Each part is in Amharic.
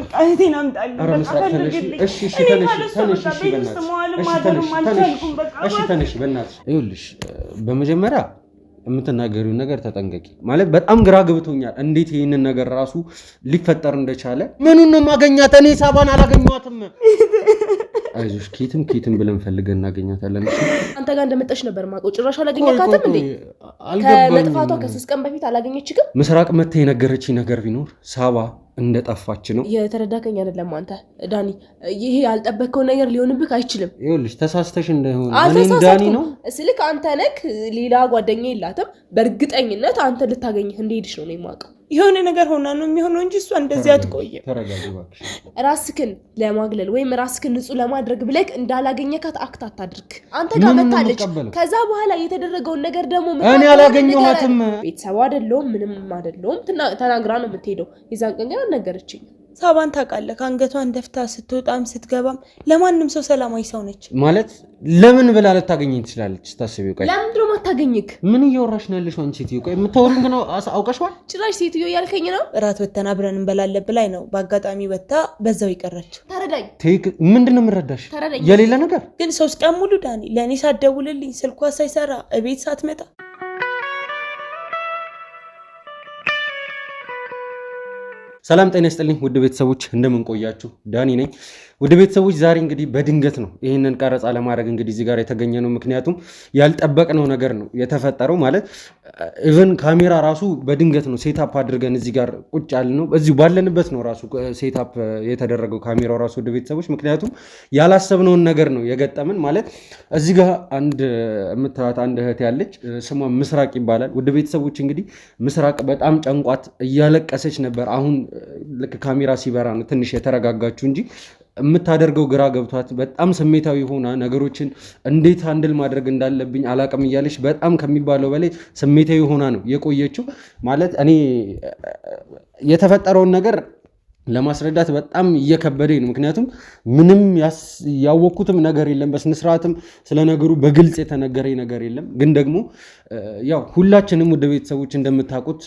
በቃ እህቴን አምጣልኝ በቃ ፈልግልኝ እሺ ተነሽ በእናትሽ ይኸውልሽ በመጀመሪያ የምትናገሪው ነገር ተጠንቀቂ ማለት በጣም ግራ ገብቶኛል እንዴት ይሄንን ነገር ራሱ ሊፈጠር እንደቻለ ምኑን ነው ማገኛት እኔ ሳባን አላገኘኋትም አይዞሽ ኪትም ብለን ፈልገን እናገኛታለን አንተ ጋር እንደመጣሽ ነበር ማቆ ጭራሽ አላገኘካትም እንዴ ከመጥፋቷ ከ3 ቀን በፊት አላገኘችክም ምስራቅ መተ የነገረችኝ ነገር ቢኖር ሳባ እንደጠፋች ነው የተረዳከኝ አይደለም አንተ ዳኒ ይሄ ያልጠበቀው ነገር ሊሆንብህ አይችልም ይኸውልሽ ተሳስተሽ እንደሆነ እኔ ዳኒ ነው ስልክ አንተ ነክ ሌላ ጓደኛ የላትም በእርግጠኝነት አንተ ልታገኝህ እንደሄድሽ ነው የማውቀው የሆነ ነገር ሆና ነው የሚሆነው እንጂ እሷ እንደዚህ አትቆይም ተረጋጊ እባክሽ ራስክን ለማግለል ወይም ራስክን ንጹህ ለማድረግ ብለክ እንዳላገኘካት አክት አታድርግ አንተ ጋር መጣለች ከዛ በኋላ የተደረገውን ነገር ደግሞ እኔ አላገኘኋትም ቤተሰብ አይደለም ምንም አይደለም ተናግራ ነው የምትሄደው የዛን ቀን ግን ነገረችኝ ሳባን ታውቃለህ አንገቷን ደፍታ ስትወጣም ስትገባም ለማንም ሰው ሰላማዊ ሰው ነች ማለት ለምን ብላ ልታገኘኝ ትችላለች ታስቢው ቆይ ለምን ድሮ ማታገኝክ ምን እየወራሽ ነው ያለሽው አንቺ ሴትዮ ቆይ የምታወሪኝ ግን አውቀሽዋል ጭራሽ ሴትዮ ያልከኝ ነው እራት ወተና አብረን እንበላለን ብላኝ ነው በአጋጣሚ ወጣ በዛው ይቀረች ተረዳኝ ምንድነው የምረዳሽ የሌላ ነገር ግን 3 ቀን ሙሉ ዳኒ ለኔ ሳትደውልልኝ ስልኳ ሳይሰራ እቤት ሳትመጣ ሰላም ጤና ይስጥልኝ ውድ ቤተሰቦች እንደምን ቆያችሁ ዳኒ ነኝ ውድ ቤተሰቦች ዛሬ እንግዲህ በድንገት ነው ይሄንን ቀረጻ ለማድረግ እንግዲህ እዚህ ጋር የተገኘ ነው ምክንያቱም ያልጠበቅነው ነገር ነው የተፈጠረው ማለት ኢቭን ካሜራ ራሱ በድንገት ነው ሴትአፕ አድርገን እዚህ ጋር ቁጭ ያልነው እዚሁ ባለንበት ነው ራሱ ሴትአፕ የተደረገው ካሜራው ራሱ ውድ ቤተሰቦች ምክንያቱም ያላሰብነውን ነገር ነው የገጠመን ማለት እዚህ ጋር አንድ የምታዩት አንድ እህት ያለች ስሟ ምስራቅ ይባላል ውድ ቤተሰቦች እንግዲህ ምስራቅ በጣም ጨንቋት እያለቀሰች ነበር አሁን ልክ ካሜራ ሲበራ ነው ትንሽ የተረጋጋችሁ እንጂ የምታደርገው ግራ ገብቷት በጣም ስሜታዊ ሆና ነገሮችን እንዴት ሃንድል ማድረግ እንዳለብኝ አላቅም እያለች በጣም ከሚባለው በላይ ስሜታዊ ሆና ነው የቆየችው ማለት እኔ የተፈጠረውን ነገር ለማስረዳት በጣም እየከበደኝ ነው ምክንያቱም ምንም ያወኩትም ነገር የለም በስነስርዓትም ስለ ነገሩ በግልጽ የተነገረኝ ነገር የለም ግን ደግሞ ያው ሁላችንም ወደ ቤተሰቦች እንደምታውቁት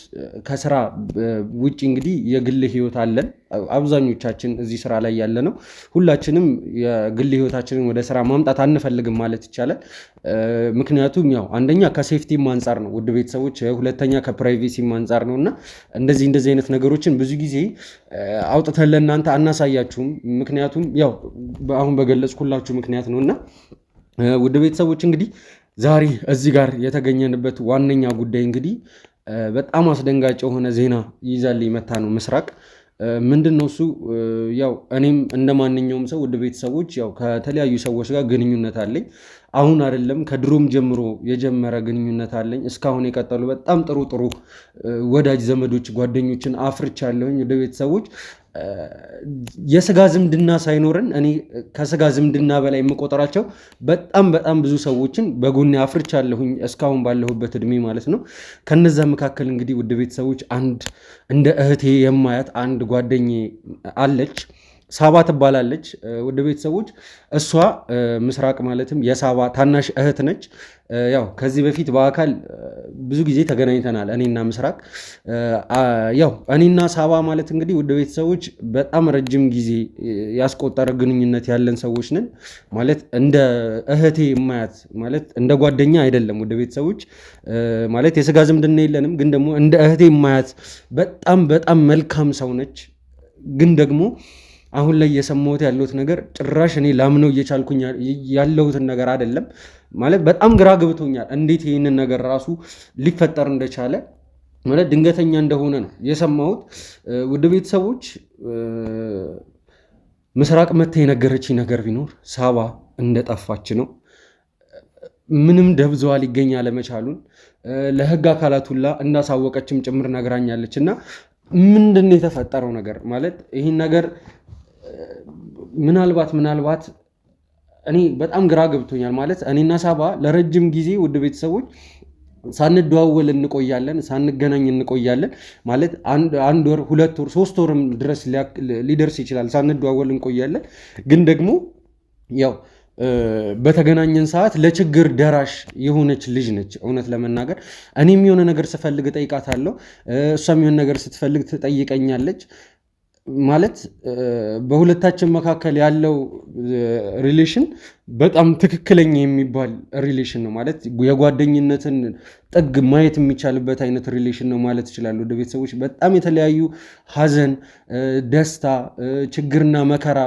ከስራ ውጪ እንግዲህ የግል ህይወት አለን አብዛኞቻችን እዚህ ስራ ላይ ያለ ነው ሁላችንም የግል ህይወታችንን ወደ ስራ ማምጣት አንፈልግም ማለት ይቻላል ምክንያቱም ያው አንደኛ ከሴፍቲም አንፃር ነው ወደ ቤተሰቦች ሁለተኛ ከፕራይቬሲም አንፃር ነውና እንደዚህ አይነት ነገሮችን ብዙ ጊዜ አውጥተን ለእናንተ አናሳያችሁም ምክንያቱም ያው አሁን በገለጽኩላችሁ ምክንያት ነውና ወደ ቤተሰቦች እንግዲህ ዛሬ እዚህ ጋር የተገኘንበት ዋነኛ ጉዳይ እንግዲህ በጣም አስደንጋጭ የሆነ ዜና ይዛልኝ መታ ነው ምስራቅ ምንድነው እሱ ያው እኔም እንደማንኛውም ሰው ወደ ቤተሰቦች ያው ከተለያዩ ሰዎች ጋር ግንኙነት አለኝ አሁን አይደለም ከድሮም ጀምሮ የጀመረ ግንኙነት አለኝ እስካሁን የቀጠሉ በጣም ጥሩ ወዳጅ ዘመዶች ጓደኞችን አፍርቻለሁኝ ወደ ቤተሰቦች የስጋ ዝምድና ሳይኖርን እኔ ከስጋ ዝምድና በላይ የምቆጥራቸው በጣም ብዙ ሰዎችን በጎኔ አፍርቻለሁኝ እስካሁን ባለሁበት እድሜ ማለት ነው ከነዛ መካከል እንግዲህ ወደ ቤተሰቦች አንድ እንደ እህቴ የማያት አንድ ጓደኛዬ አለች ሳባ ትባላለች ወደ ቤተሰቦች እሷ ምስራቅ ማለትም የሳባ ታናሽ እህት ነች ያው ከዚህ በፊት በአካል ብዙ ጊዜ ተገናኝተናል እኔና ምስራቅ ያው እኔና ሳባ ማለት እንግዲህ ወደ ቤተሰቦች በጣም ረጅም ጊዜ ያስቆጠረ ግንኙነት ያለን ሰዎች ነን ማለት እንደ እህቴ የማያት ማለት እንደ ጓደኛ አይደለም ወደ ቤተሰቦች ማለት የስጋ ዝምድና የለንም ግን ደግሞ እንደ እህቴ የማያት በጣም መልካም ሰው ነች ግን ደግሞ አሁን ላይ የሰማሁት ያለሁት ነገር ጭራሽ እኔ ላምነው እየቻልኩኝ ያለሁትን ነገር አይደለም ማለት በጣም ግራ ገብቶኛል እንዴት ይሄንን ነገር ራሱ ሊፈጠር እንደቻለ ማለት ድንገተኛ እንደሆነ ነው የሰማሁት ወደ ቤተሰቦች ምስራቅ መተ የነገረችኝ ነገር ቢኖር ሳባ እንደጠፋች ነው ምንም ደብዛዋ ሊገኝ አለመቻሉን ለህግ አካላት ሁላ እንዳሳወቀችም ጭምር ነግራኛለችና ምንድነው የተፈጠረው ነገር ማለት ይሄን ነገር ምናልባት እኔ በጣም ግራ ገብቶኛል ማለት እኔና ሳባ ለረጅም ጊዜ ወደ ቤተሰቦች ሳንደዋወል እንቆያለን ሳንገናኝ እንቆያለን ማለት አንድ ወር 2 ወር 3 ወርም ድረስ ሊደርስ ይችላል ሳንደዋወል እንቆያለን ግን ደግሞ ያው በተገናኘን ሰዓት ለችግር ደራሽ የሆነች ልጅ ነች እውነት ለመናገር እኔም የሆነ ነገር ስፈልግ ጠይቃታለሁ እሷም የሆነ ነገር ስትፈልግ ትጠይቀኛለች ማለት በሁለታችን መካከል ያለው ሪሌሽን በጣም ትክክለኛ የሚባል ሪሌሽን ነው ማለት የጓደኝነትን ጥግ ማየት የሚቻልበት አይነት ሪሌሽን ነው ማለት ይችላል። ወደ ቤተሰቦች በጣም የተለያዩ ሀዘን፣ ደስታ፣ ችግርና መከራ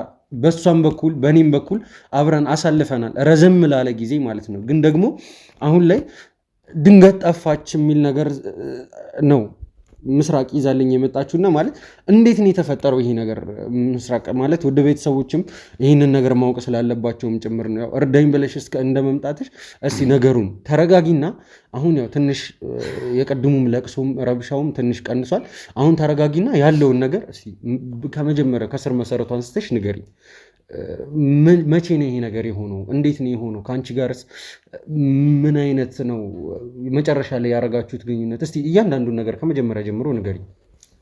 በሷም በኩል በኔም በኩል አብረን አሳልፈናል ረዘም ላለ ጊዜ ማለት ነው። ግን ደግሞ አሁን ላይ ድንገት ጠፋች የሚል ነገር ነው ምስራቅ ይዛልኝ የመጣችሁና ማለት እንዴት ነው የተፈጠረው ይሄ ነገር? ምስራቅ ማለት ወደ ቤተሰቦችም ይህንን ነገር ማወቅ ስላለባቸውም ጭምር ነው። ያው እርዳኝ ብለሽ እስከ እንደመምጣትሽ እስቲ ነገሩን ተረጋጊና አሁን ያው ትንሽ የቀድሙም ለቅሶም ረብሻውም ትንሽ ቀንሷል። አሁን ተረጋጊና ያለውን ነገር እስቲ ከመጀመሪያ ከስር መሰረቱ አንስተሽ ንገሪኝ። መቼ ነው ይሄ ነገር የሆነው? እንዴት ነው የሆነው? ከአንቺ ጋርስ ምን አይነት ነው መጨረሻ ላይ ያደረጋችሁት ግንኙነት? እስቲ እያንዳንዱን ነገር ከመጀመሪያ ጀምሮ ንገሪኝ።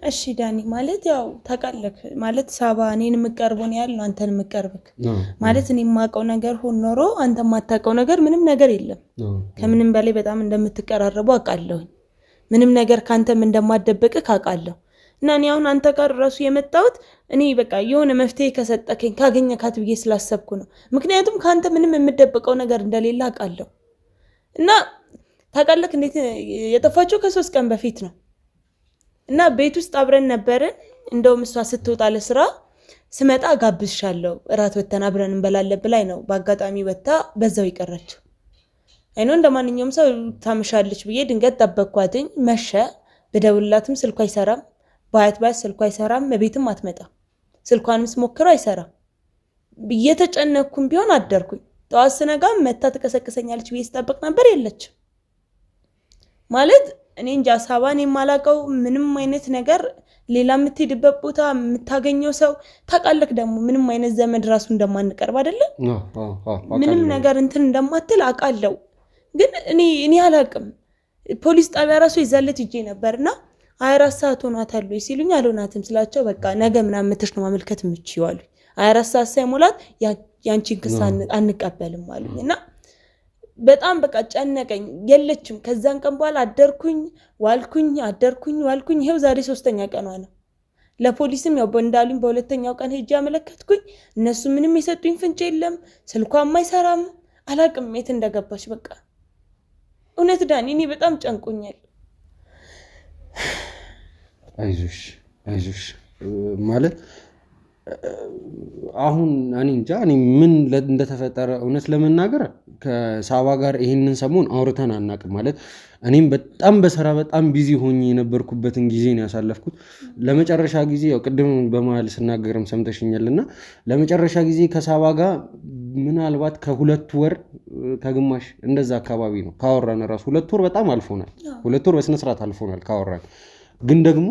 እሺ ዳኒ፣ ማለት ያው ታውቃለህ ማለት ሳባ እኔን የምቀርበው ነው ያለው አንተን የምቀርብክ ማለት እኔ የማውቀው ነገር ሆኖ ኖሮ አንተ የማታውቀው ነገር ምንም ነገር የለም። ከምንም በላይ በጣም እንደምትቀራረቡ አውቃለሁ። ምንም ነገር ካንተም እንደማደበቅክ አውቃለሁ። እና እኔ አሁን አንተ ጋር ራሱ የመጣሁት እኔ በቃ የሆነ መፍትሄ ከሰጠከኝ ካገኘካት ብዬ ስላሰብኩ ነው። ምክንያቱም ካንተ ምንም የምደበቀው ነገር እንደሌለ አውቃለሁ። እና ታውቃለህ እንዴት የጠፋችው ከ3 ቀን በፊት ነው። እና ቤት ውስጥ አብረን ነበርን። እንደውም እሷ ስትወጣ ለስራ ስመጣ ጋብዝሻለሁ እራት ወተን አብረን እንበላለን ብላኝ ነው በአጋጣሚ ወጣ በዛው ይቀረችው። አይኖ እንደማንኛውም ሰው ታመሻለች ብዬ ድንገት ጠበቅኳትኝ። መሸ። በደውላትም ስልኳ አይሰራም። ባያት ስልኳ አይሰራም። ቤትም አትመጣም። ስልኳንም ስሞክረው አይሰራም። እየተጨነቅኩም ቢሆን አደርኩኝ። ጠዋት ስነጋም መታ ትቀሰቅሰኛለች ብዬ ስጠብቅ ነበር የለችም። ማለት እኔ እንጃ ሳባን የማላውቀው ምንም አይነት ነገር ሌላ የምትሄድበት ቦታ የምታገኘው ሰው ታውቃለህ። ደግሞ ምንም አይነት ዘመድ ራሱ እንደማንቀርብ አይደለም ምንም ነገር እንትን እንደማትል አውቃለሁ። ግን እኔ አላውቅም። ፖሊስ ጣቢያ ራሱ ይዛለት ይጄ ነበርና 24 ሰዓት ሆኗታል ወይ ሲሉኝ አልሆናትም ስላቸው በቃ ነገ ምናምን መተሽ ነው ማመልከት የምትችይው አሉኝ። 24 ሰዓት ሳይሞላት ያንቺን ክስ አንቀበልም አሉኝ። እና በጣም በቃ ጨነቀኝ። የለችም። ከዛን ቀን በኋላ አደርኩኝ ዋልኩኝ። ይሄው ዛሬ 3ኛ ቀኗ ነው። ለፖሊስም ያው እንዳሉኝ በሁለተኛው ቀን ሄጄ አመለከትኩኝ። እነሱ ምንም የሰጡኝ ፍንጭ የለም። ስልኳም አይሰራም። አላቅም የት እንደገባች። በቃ እውነት ዳኒ እኔ በጣም ጨንቆኛል። አይዞሽ ማለት አሁን እኔ እንጃ እኔ ምን እንደተፈጠረ እውነት ለመናገር ከሳባ ጋር ይሄንን ሰሞን አውርተን አናውቅም። ማለት እኔም በጣም በስራ በጣም ቢዚ ሆኜ የነበርኩበትን ጊዜ ነው ያሳለፍኩት። ለመጨረሻ ጊዜ ያው ቅድም በመሃል ስናገርም ሰምተሽኛልና ለመጨረሻ ጊዜ ከሳባ ጋር ምናልባት ከ2 ወር ከግማሽ እንደዛ አካባቢ ነው ካወራን። ራሱ 2 ወር በጣም አልፎናል። 2 ወር በስነ ስርዓት አልፎናል ካወራን። ግን ደግሞ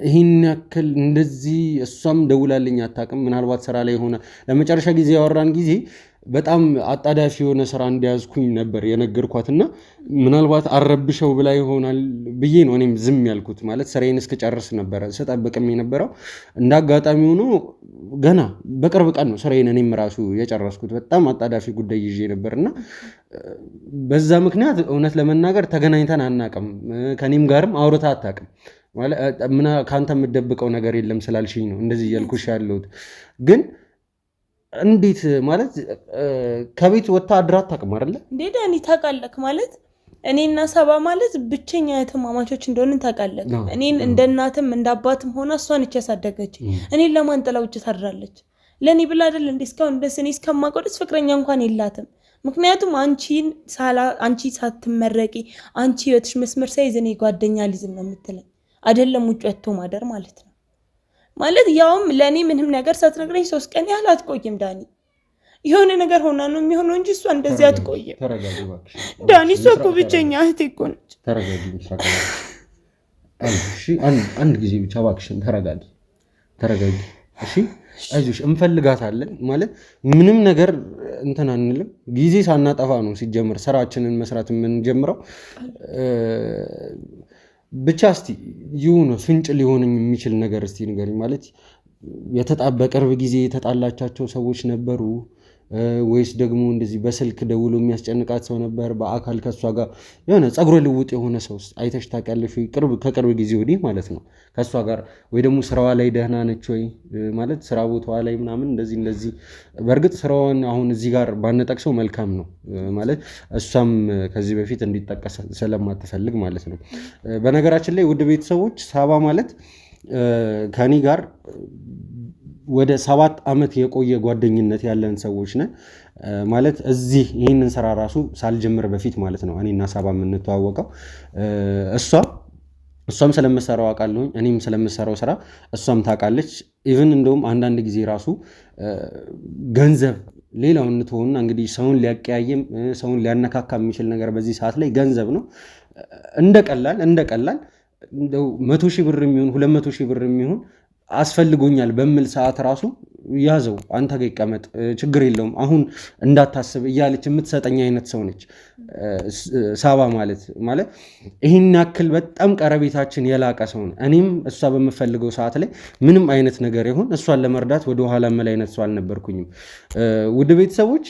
ይህን ያክል እንደዚህ እሷም ደውላልኝ አታውቅም። ምናልባት ስራ ላይ ሆነ ለመጨረሻ ጊዜ ያወራን ጊዜ በጣም አጣዳፊ የሆነ ስራ እንዲያዝኩኝ ነበር የነገርኳትና ምናልባት አረብሸው ብላ ይሆናል ብዬ ነው እኔም ዝም ያልኩት። ማለት ስራዬን እስክጨርስ ነበረ ስጠብቅም የነበረው። እንደ አጋጣሚ ሆኖ ገና በቅርብ ቀን ነው ስራዬን እኔም ራሱ የጨረስኩት። በጣም አጣዳፊ ጉዳይ ይዤ ነበርና በዛ ምክንያት እውነት ለመናገር ተገናኝተን አናውቅም። ከኔም ጋርም አውርታ አታውቅም። ማለት ካንተ የምደብቀው ነገር የለም ስላልሽኝ ነው እንደዚህ እያልኩሽ ያለሁት። ግን እንዴት ማለት ከቤት ወጥታ አድራ አታውቅም አይደለ እንዴ ዳኒ? ታውቃለህ ማለት እኔና ሳባ ማለት ብቸኛ እህትማማቾች እንደሆንን ታውቃለህ። እኔን እንደ እናትም እንደ አባትም ሆና እሷን ያሳደገች እኔን ለማን ጥላ ውጭ ታድራለች? ለኔ ብላ አይደል እንዴ እስካሁን ድረስ እኔ እስከማውቀው ድረስ ፍቅረኛ እንኳን የላትም። ምክንያቱም አንቺ ሳትመረቂ አንቺ ህይወትሽ መስመር ሳይዝ እኔ ጓደኛ ሊዝም ነው የምትለኝ አይደለም ውጭ ወጥቶ ማደር ማለት ነው። ማለት ያውም ለኔ ምንም ነገር ሳትነግረኝ 3 ቀን ያህል አትቆይም ዳኒ። የሆነ ነገር ሆና ነው የሚሆነው እንጂ እሷ እንደዚህ አትቆይም። ተረጋጊ እባክሽ ዳኒ። እሷ እኮ ብቸኛ እህቴ እኮ ነች። ተረጋጊ እሺ። አንድ ጊዜ ብቻ እባክሽን ተረጋጊ እሺ። አይዞሽ እንፈልጋታለን። ማለት ምንም ነገር እንትን አንልም። ጊዜ ሳናጠፋ ነው ሲጀምር ስራችንን መስራት የምንጀምረው። ብቻ እስቲ ይሁን ፍንጭ ሊሆንኝ የሚችል ነገር እስቲ ንገሪኝ። ማለት በቅርብ ጊዜ የተጣላቻቸው ሰዎች ነበሩ? ወይስ ደግሞ እንደዚህ በስልክ ደውሎ የሚያስጨንቃት ሰው ነበር? በአካል ከሷ ጋር የሆነ ጸጉረ ልውጥ የሆነ ሰው አይተሽ ታውቂያለሽ ወይ? ከቅርብ ጊዜ ወዲህ ማለት ነው ከሷ ጋር ወይ ደግሞ ስራዋ ላይ ደህና ነች ወይ ማለት ስራ ቦታዋ ላይ ምናምን እንደዚህ በእርግጥ ስራዋን አሁን እዚህ ጋር ባነጠቅሰው መልካም ነው ማለት እሷም ከዚህ በፊት እንዲጠቀስ ስለማትፈልግ ማለት ነው። በነገራችን ላይ ውድ ቤተሰቦች ሳባ ማለት ከኔ ጋር ወደ 7 ዓመት የቆየ ጓደኝነት ያለን ሰዎች ነን ማለት እዚህ ይህንን ስራ ራሱ ሳልጀምር በፊት ማለት ነው እኔና ሳባ የምንተዋወቀው እሷም ስለምሰራው አውቃለሁ እኔም ስለምሰራው ስራ እሷም ታውቃለች። ኢቭን እንደውም አንዳንድ ጊዜ ራሱ ገንዘብ ሌላውን እንትሆንና እንግዲህ ሰውን ሊያቀያየም ሰውን ሊያነካካ የሚችል ነገር በዚህ ሰዓት ላይ ገንዘብ ነው እንደቀላል እንደው 100,000 ብር የሚሆን 200,000 ብር የሚሆን አስፈልጎኛል በሚል ሰዓት ራሱ ያዘው አንተ ጋር ይቀመጥ ችግር የለውም አሁን እንዳታስብ እያለች የምትሰጠኝ አይነት ሰው ነች ሳባ ማለት ይሄን ያክል በጣም ቀረቤታችን የላቀ ሰው ነው። እኔም እሷ በመፈልገው ሰዓት ላይ ምንም አይነት ነገር ይሁን እሷን ለመርዳት ወደ ኋላ መላ አይነት ሰው አልነበርኩኝም። ውድ ቤተሰቦች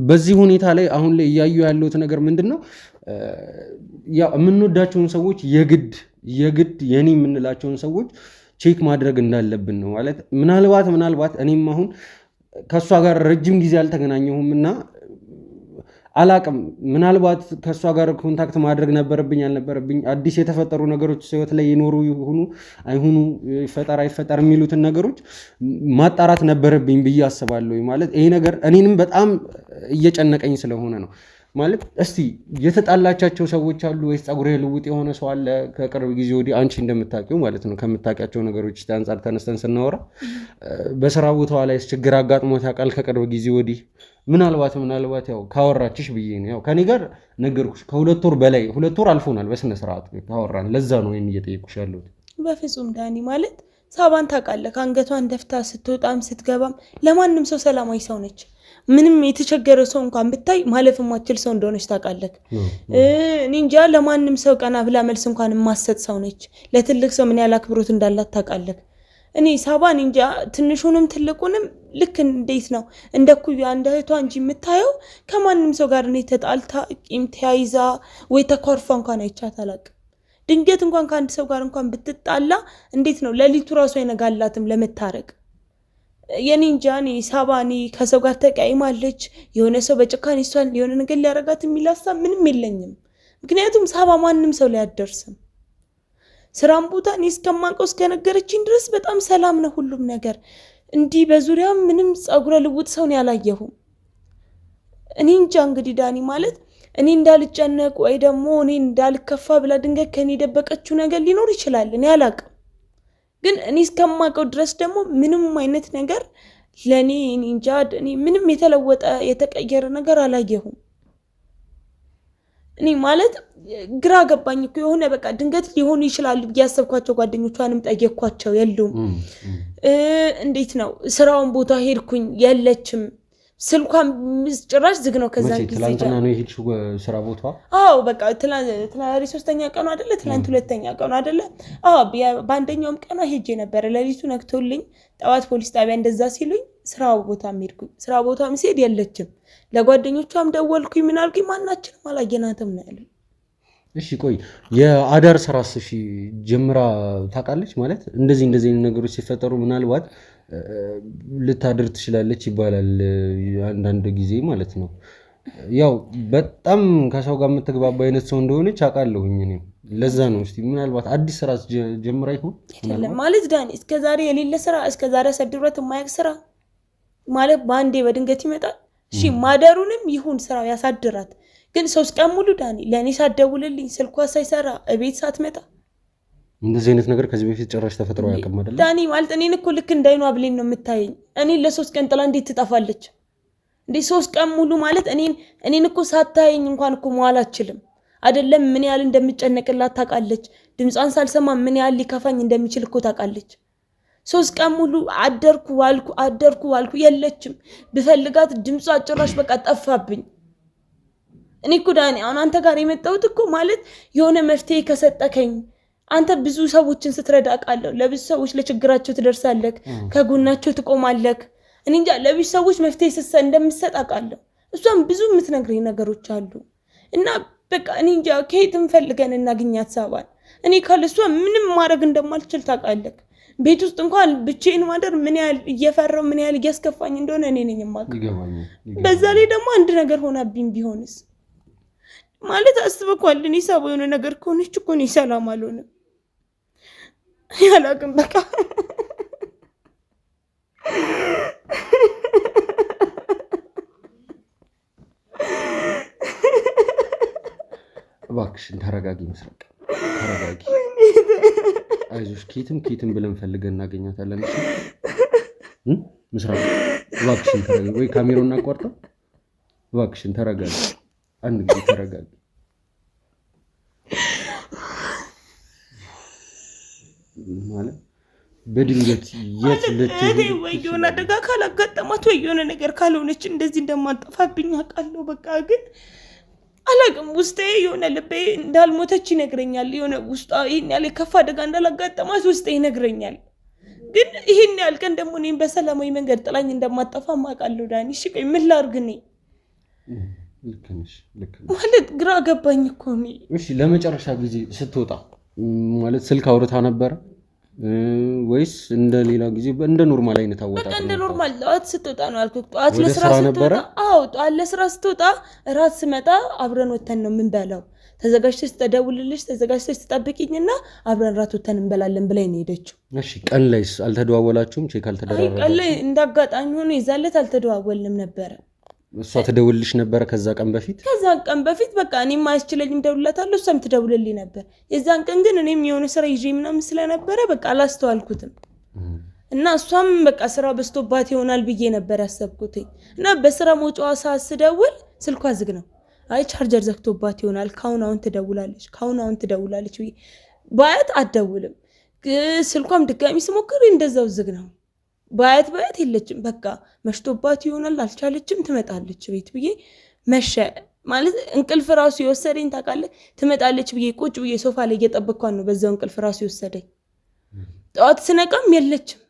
በዚህ ሁኔታ ላይ አሁን ላይ እያዩ ያለውት ነገር ምንድነው ያው የምንወዳቸውን ሰዎች የግድ የኔ የምንላቸውን ሰዎች ቼክ ማድረግ እንዳለብን ነው ማለት ምናልባት እኔም አሁን ከሷ ጋር ረጅም ጊዜ አልተገናኘሁምና አላቅም ምናልባት ከሷ ጋር ኮንታክት ማድረግ አልነበረብኝ አዲስ የተፈጠሩ ነገሮች ህይወት ላይ ይኖሩ ይሁኑ አይሁኑ ይፈጠር የሚሉትን ነገሮች ማጣራት ነበረብኝ ብዬ አስባለሁ። ማለት ይሄ ነገር እኔንም በጣም እየጨነቀኝ ስለሆነ ነው ማለት እስቲ የተጣላቻቸው ሰዎች አሉ ወይስ ጸጉረ ልውጥ የሆነ ሰው አለ ከቅርብ ጊዜ ወዲህ አንቺ እንደምታውቂው ማለት ነው ከምታውቂያቸው ነገሮች አንፃር ተነስተን ስናወራ በስራ ቦታዋ ላይ ችግር አጋጥሞት ያውቃል ከቅርብ ጊዜ ወዲህ ምናልባት ያው ካወራችሽ ብዬ ነው ያው ከኔ ጋር ነገርኩሽ ከ2 ወር በላይ 2 ወር አልፎናል በስነ ስርዓት ካወራን ለዛ ነው ይሄን እየጠየቁሽ ያለሁት። በፍጹም ዳኒ ማለት ሳባን ታውቃለህ አንገቷን ደፍታ ስትወጣም ስትገባም ለማንም ሰው ሰላማዊ ሰው ነች። ምንም የተቸገረ ሰው እንኳን ብታይ ማለፍ የማትችል ሰው እንደሆነች ታውቃለህ። እኔ እንጃ ለማንም ሰው ቀና ብላ መልስ እንኳን የማትሰጥ ሰው ነች። ለትልቅ ሰው ምን ያህል አክብሮት እንዳላት ታውቃለህ። እኔ ሳባን እንጃ ትንሹንም ትልቁንም ልክ እንዴት ነው እንደ ኩያ እንደ እህቷ እንጂ የምታየው ከማንም ሰው ጋር እኔ ተጣልታ ቂም ተያይዛ ወይ ተኳርፋ እንኳን አይቻት አላውቅም። ድንገት እንኳን ከአንድ ሰው ጋር እንኳን ብትጣላ እንዴት ነው ለሊቱ ራሱ አይነጋላትም ለመታረቅ። የኔ እንጃ እኔ ሳባ እኔ ከሰው ጋር ተቀያይማለች የሆነ ሰው በጭካኔ እሷን የሆነ ነገር ሊያረጋት የሚል ሀሳብ ምንም የለኝም። ምክንያቱም ሳባ ማንም ሰው ላይ አትደርስም። ስራም ቦታ እኔ እስከማውቀው እስከነገረችኝ ድረስ በጣም ሰላም ነው ሁሉም ነገር። እንዲህ በዙሪያ ምንም ጸጉረ ልውጥ ሰውን ያላየሁም። እኔ እንጃ እንግዲህ ዳኒ ማለት እኔ እንዳልጨነቅ ወይ ደግሞ እኔ እንዳልከፋ ብላ ድንገት ከኔ የደበቀችው ነገር ሊኖር ይችላል እኔ አላውቅም። ግን እኔ እስከማውቀው ድረስ ደግሞ ምንም አይነት ነገር ለኔ እንጃ እኔ ምንም የተለወጠ የተቀየረ ነገር አላየሁም። እኔ ማለት ግራ ገባኝ እኮ የሆነ በቃ ድንገት ሊሆኑ ይችላሉ ያሰብኳቸው ጓደኞቿንም ጠየቅኳቸው የሉም። እንዴት ነው ስራውን ቦታ ሄድኩኝ የለችም ስልኳን ጭራሽ ዝግ ነው። ከዛ ጊዜ ትላንትና ነው የሄድሽው ስራ ቦታ? አዎ በቃ ትላንት 3ኛ ቀኑ አይደለ ትላንት 2ኛ ቀኑ አይደለ? አዎ በአንደኛውም ቀኑ ሄጄ ነበር ለሊቱ ነክቶልኝ ጠዋት ፖሊስ ጣቢያ እንደዛ ሲሉኝ ስራው ቦታ ሄድኩኝ። ስራ ቦታም ሲሄድ የለችም። ለጓደኞቿም ደወልኩኝ ምን አልኩኝ ማናችንም አላየናትም ነው ያሉኝ። እሺ ቆይ የአዳር ስራስ እሺ ጀምራ ታውቃለች ማለት እንደዚህ ነገሮች ሲፈጠሩ ምናልባት ልታድር ትችላለች ይባላል አንዳንድ ጊዜ ማለት ነው። ያው በጣም ከሰው ጋር የምትግባባ አይነት ሰው እንደሆነች አውቃለሁኝ እኔ ለዛ ነው። እስቲ ምናልባት አዲስ ስራ ጀምራ ይሆን ማለት ዳኒ እስከዛሬ የሌለ ስራ እስከዛሬ ሰድሮት የማያውቅ ስራ ማለት በአንዴ በድንገት ይመጣል። እሺ ማደሩንም ይሁን ስራው ያሳድራት ግን 3 ቀን ሙሉ ዳኒ ለኔ ሳትደውልልኝ ስልኳ ሳይሰራ እቤት ሳትመጣ እንደዚህ አይነት ነገር ከዚህ በፊት ጭራሽ ተፈጥሮ ያውቅም አይደል ዳኒ ማለት እኔን እኮ ልክ እንዳይኗ ብሌን ነው የምታየኝ። እኔ ለ3 ቀን ጥላ እንዴት ትጠፋለች እንዴ? 3 ቀን ሙሉ ማለት እኔን እኮ ሳታየኝ እንኳን እኮ መዋል አትችልም አይደለም። ምን ያህል እንደምጨነቅላት ታውቃለች። ድምጿን ሳልሰማ ምን ያህል ሊከፋኝ እንደሚችል እኮ ታውቃለች። 3 ቀን ሙሉ አደርኩ ዋልኩ የለችም። ብፈልጋት ድምጿ ጭራሽ በቃ ጠፋብኝ። እኔ እኮ ዳኒ አሁን አንተ ጋር የመጣሁት እኮ ማለት የሆነ መፍትሄ ከሰጠከኝ አንተ ብዙ ሰዎችን ስትረዳ አውቃለሁ። ለብዙ ሰዎች ለችግራቸው ትደርሳለህ፣ ከጎናቸው ትቆማለህ እኔ እንጃ ለብዙ ሰዎች መፍትሄ እንደምትሰጥ አውቃለሁ። እሷም ብዙ የምትነግረኝ ነገሮች አሉ እና በቃ እኔ እንጃ ከየትም ፈልገን እናገኛት ሳባን። እኔ ካለሷ ምንም ማድረግ እንደማልችል ታውቃለህ። ቤት ውስጥ እንኳን ብቻዬን ማደር ምን ያህል እየፈራው ምን ያህል እያስከፋኝ እንደሆነ እኔ ነኝ የማውቀው። በዛ ላይ ደግሞ አንድ ነገር ሆናብኝ ቢሆንስ ማለት አስበኳል። እኔ ሳባ የሆነ ነገር ከሆነች እኮ እኔ ሰላም አልሆንም። ያላቅም በቃ እባክሽን ተረጋጊ ምስራቅ፣ ተረጋጊ። አይዞሽ ኬትም ብለን ፈልገን እናገኛታለን። እሺ ምስራቅ እባክሽን ተረጋጊ። ወይ ካሜራውን እናቋርጠው። እባክሽን ተረጋጊ፣ አንድ ጊዜ ተረጋጊ። ማለት በድንገት የት ልትሄድ ወይ የሆነ አደጋ ካላጋጠማት ወይ የሆነ ነገር ካልሆነች እንደዚህ እንደማጠፋብኝ አውቃለሁ። በቃ ግን አላቅም ውስጤ የሆነ ልቤ እንዳልሞተች ይነግረኛል። የሆነ ውስጧ ይሄን ያለ ከፋ አደጋ እንዳላጋጠማት ውስጤ ይነግረኛል። ግን ይሄን ያህል ቀን ደግሞ እኔም በሰላማዊ መንገድ ጥላኝ እንደማጠፋ አውቃለሁ። ዳኒ እሺ ቆይ ምን ላድርግ እኔ? ልክ ነሽ። ማለት ግራ ገባኝ እኮ እኔ። እሺ ለመጨረሻ ጊዜ ስትወጣ ማለት ስልክ አውርታ ነበረ ወይስ እንደ ሌላ ጊዜ እንደ ኖርማል አይነት አወጣ? በቃ እንደ ኖርማል ጠዋት ስትወጣ ነው ያልኩት። ጠዋት ለስራ ስትወጣ ጠዋት ለስራ ስትወጣ እራት ስመጣ አብረን ወተን ነው የምንበላው። ተዘጋጅተሽ ተደውልልሽ ተዘጋጅተሽ ተጠብቂኝና አብረን ራት ወተን እንበላለን ብላኝ ነው ሄደችው። እሺ ቀን ላይስ አልተደዋወላችሁም? ቼክ አልተደራረጋችሁም? ቀን ላይ እንዳጋጣሚ ሆኖ ይዛለት አልተደዋወልንም ነበር። እሷ ትደውልልሽ ነበር ከዛ ቀን በፊት? በቃ እኔም አያስችለኝም ደውልላታለሁ፣ እሷም ትደውልልኝ ነበር። የዛን ቀን ግን እኔም የሆነ ስራ ይዤ ምናምን ስለነበረ በቃ አላስተዋልኩትም እና እሷም በቃ ስራ በዝቶባት ይሆናል ብዬ ነበር ያሰብኩት እና በስራ መውጫዋ ሰዓት ስደውል ስልኳ ዝግ ነው። አይ ቻርጀር ዘግቶባት ይሆናል ካሁን ትደውላለች ብዬ ባያት አትደውልም። ስልኳም ድጋሚ ስሞክር እንደዛው ዝግ ነው። ባያት የለችም። በቃ መሽቶባት ይሆናል አልቻለችም፣ ትመጣለች ቤት ብዬ መሸ ማለት እንቅልፍ ራሱ የወሰደኝ ታውቃለህ። ትመጣለች ብዬ ቁጭ ብዬ ሶፋ ላይ እየጠበቅኳት ነው በዛው እንቅልፍ ራሱ የወሰደኝ። ጠዋት ስነቃም የለችም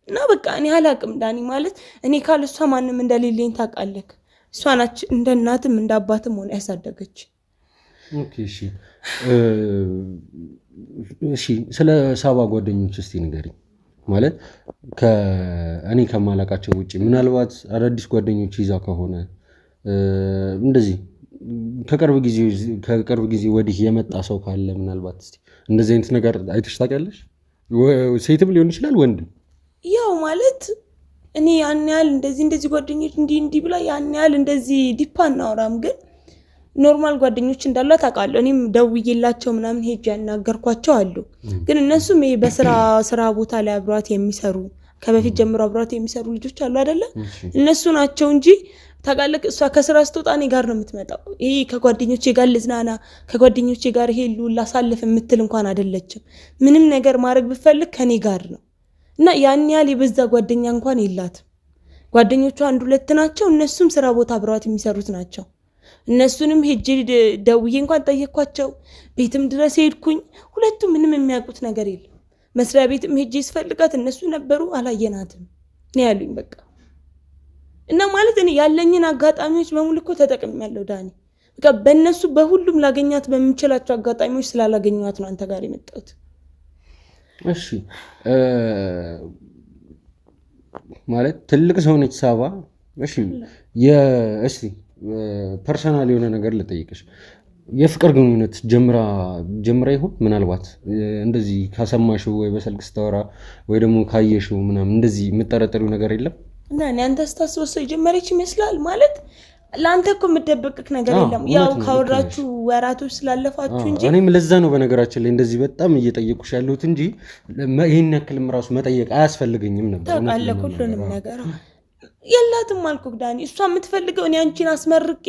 እና በቃ እኔ አላቅም ዳኒ። ማለት እኔ ካለሷ ማንም እንደሌለኝ ታውቃለህ። እሷ ናች እንደ እናትም እንደ አባትም ሆነ ያሳደገች። ኦኬ እሺ ስለ ሳባ ጓደኞች እስቲ ንገሪኝ። ማለት እኔ ከማላቃቸው ውጭ ምናልባት አዳዲስ ጓደኞች ይዛ ከሆነ እንደዚህ ከቅርብ ጊዜ ወዲህ የመጣ ሰው ካለ ምናልባት እስቲ እንደዚህ አይነት ነገር አይተሽ ታውቂያለሽ? ሴትም ሊሆን ይችላል ወንድም። ያው ማለት እኔ ያን ያህል እንደዚህ ጓደኞች እንዲህ ብላ ያን ያህል እንደዚህ ዲፓ እናወራም፣ ግን ኖርማል ጓደኞች እንዳሏት አውቃለሁ። እኔም ደውዬላቸው ምናምን ሄጄ ያናገርኳቸው አሉ። ግን እነሱም ይሄ በስራ ቦታ ላይ አብሯት የሚሰሩ ከበፊት ጀምሮ አብሯት የሚሰሩ ልጆች አሉ አይደለ? እነሱ ናቸው እንጂ ታውቃለህ፣ እሷ ከስራ ስትወጣ እኔ ጋር ነው የምትመጣው። ይሄ ከጓደኞቼ ጋር ልዝናና ከጓደኞቼ ጋር ይሄ ላሳልፍ የምትል እንኳን አይደለችም። ምንም ነገር ማድረግ ብፈልግ ከኔ ጋር ነው እና ያን ያህል የበዛ ጓደኛ እንኳን የላትም። ጓደኞቿ 1-2 ናቸው። እነሱም ስራ ቦታ አብሯት የሚሰሩት ናቸው። እነሱንም ሄጄ ደውዬ እንኳን ጠየኳቸው። ቤትም ድረስ ሄድኩኝ። ሁለቱም ምንም የሚያውቁት ነገር የለም። መስሪያ ቤትም ሄጄ ስፈልጋት እነሱ ነበሩ፣ አላየናትም ነው ያሉኝ። በቃ እና ማለት እኔ ያለኝን አጋጣሚዎች በሙሉ እኮ ተጠቅሜያለሁ ዳኒ። በቃ በእነሱ በሁሉም ላገኛት በምችላቸው አጋጣሚዎች ስላላገኘኋት ነው አንተ ጋር የመጣሁት። እሺ ማለት ትልቅ ሰው ነች ሳባ። እሺ እስቲ ፐርሰናል የሆነ ነገር ልጠይቅሽ። የፍቅር ግንኙነት ጀምራ ይሆን? ምናልባት እንደዚህ ካሰማሽው ወይ በስልክ ስታወራ ወይ ደግሞ ካየሽው ምናምን እንደዚህ የምጠረጠሪው ነገር የለም? እና አንተ ስታስበው የጀመረች ይመስላል። ማለት ለአንተ እኮ የምትደበቅክ ነገር የለም። ያው ካወራችሁ ወራቶች ስላለፋችሁ እንጂ እኔም ለዛ ነው በነገራችን ላይ እንደዚህ በጣም እየጠየቁሽ ያለሁት እንጂ ይሄን ያክልም ራሱ መጠየቅ አያስፈልገኝም ነበር። ታውቃለህ ሁሉንም ነገር የላትም አልኩህ ዳኒ። እሷ የምትፈልገው እኔ አንቺን አስመርቄ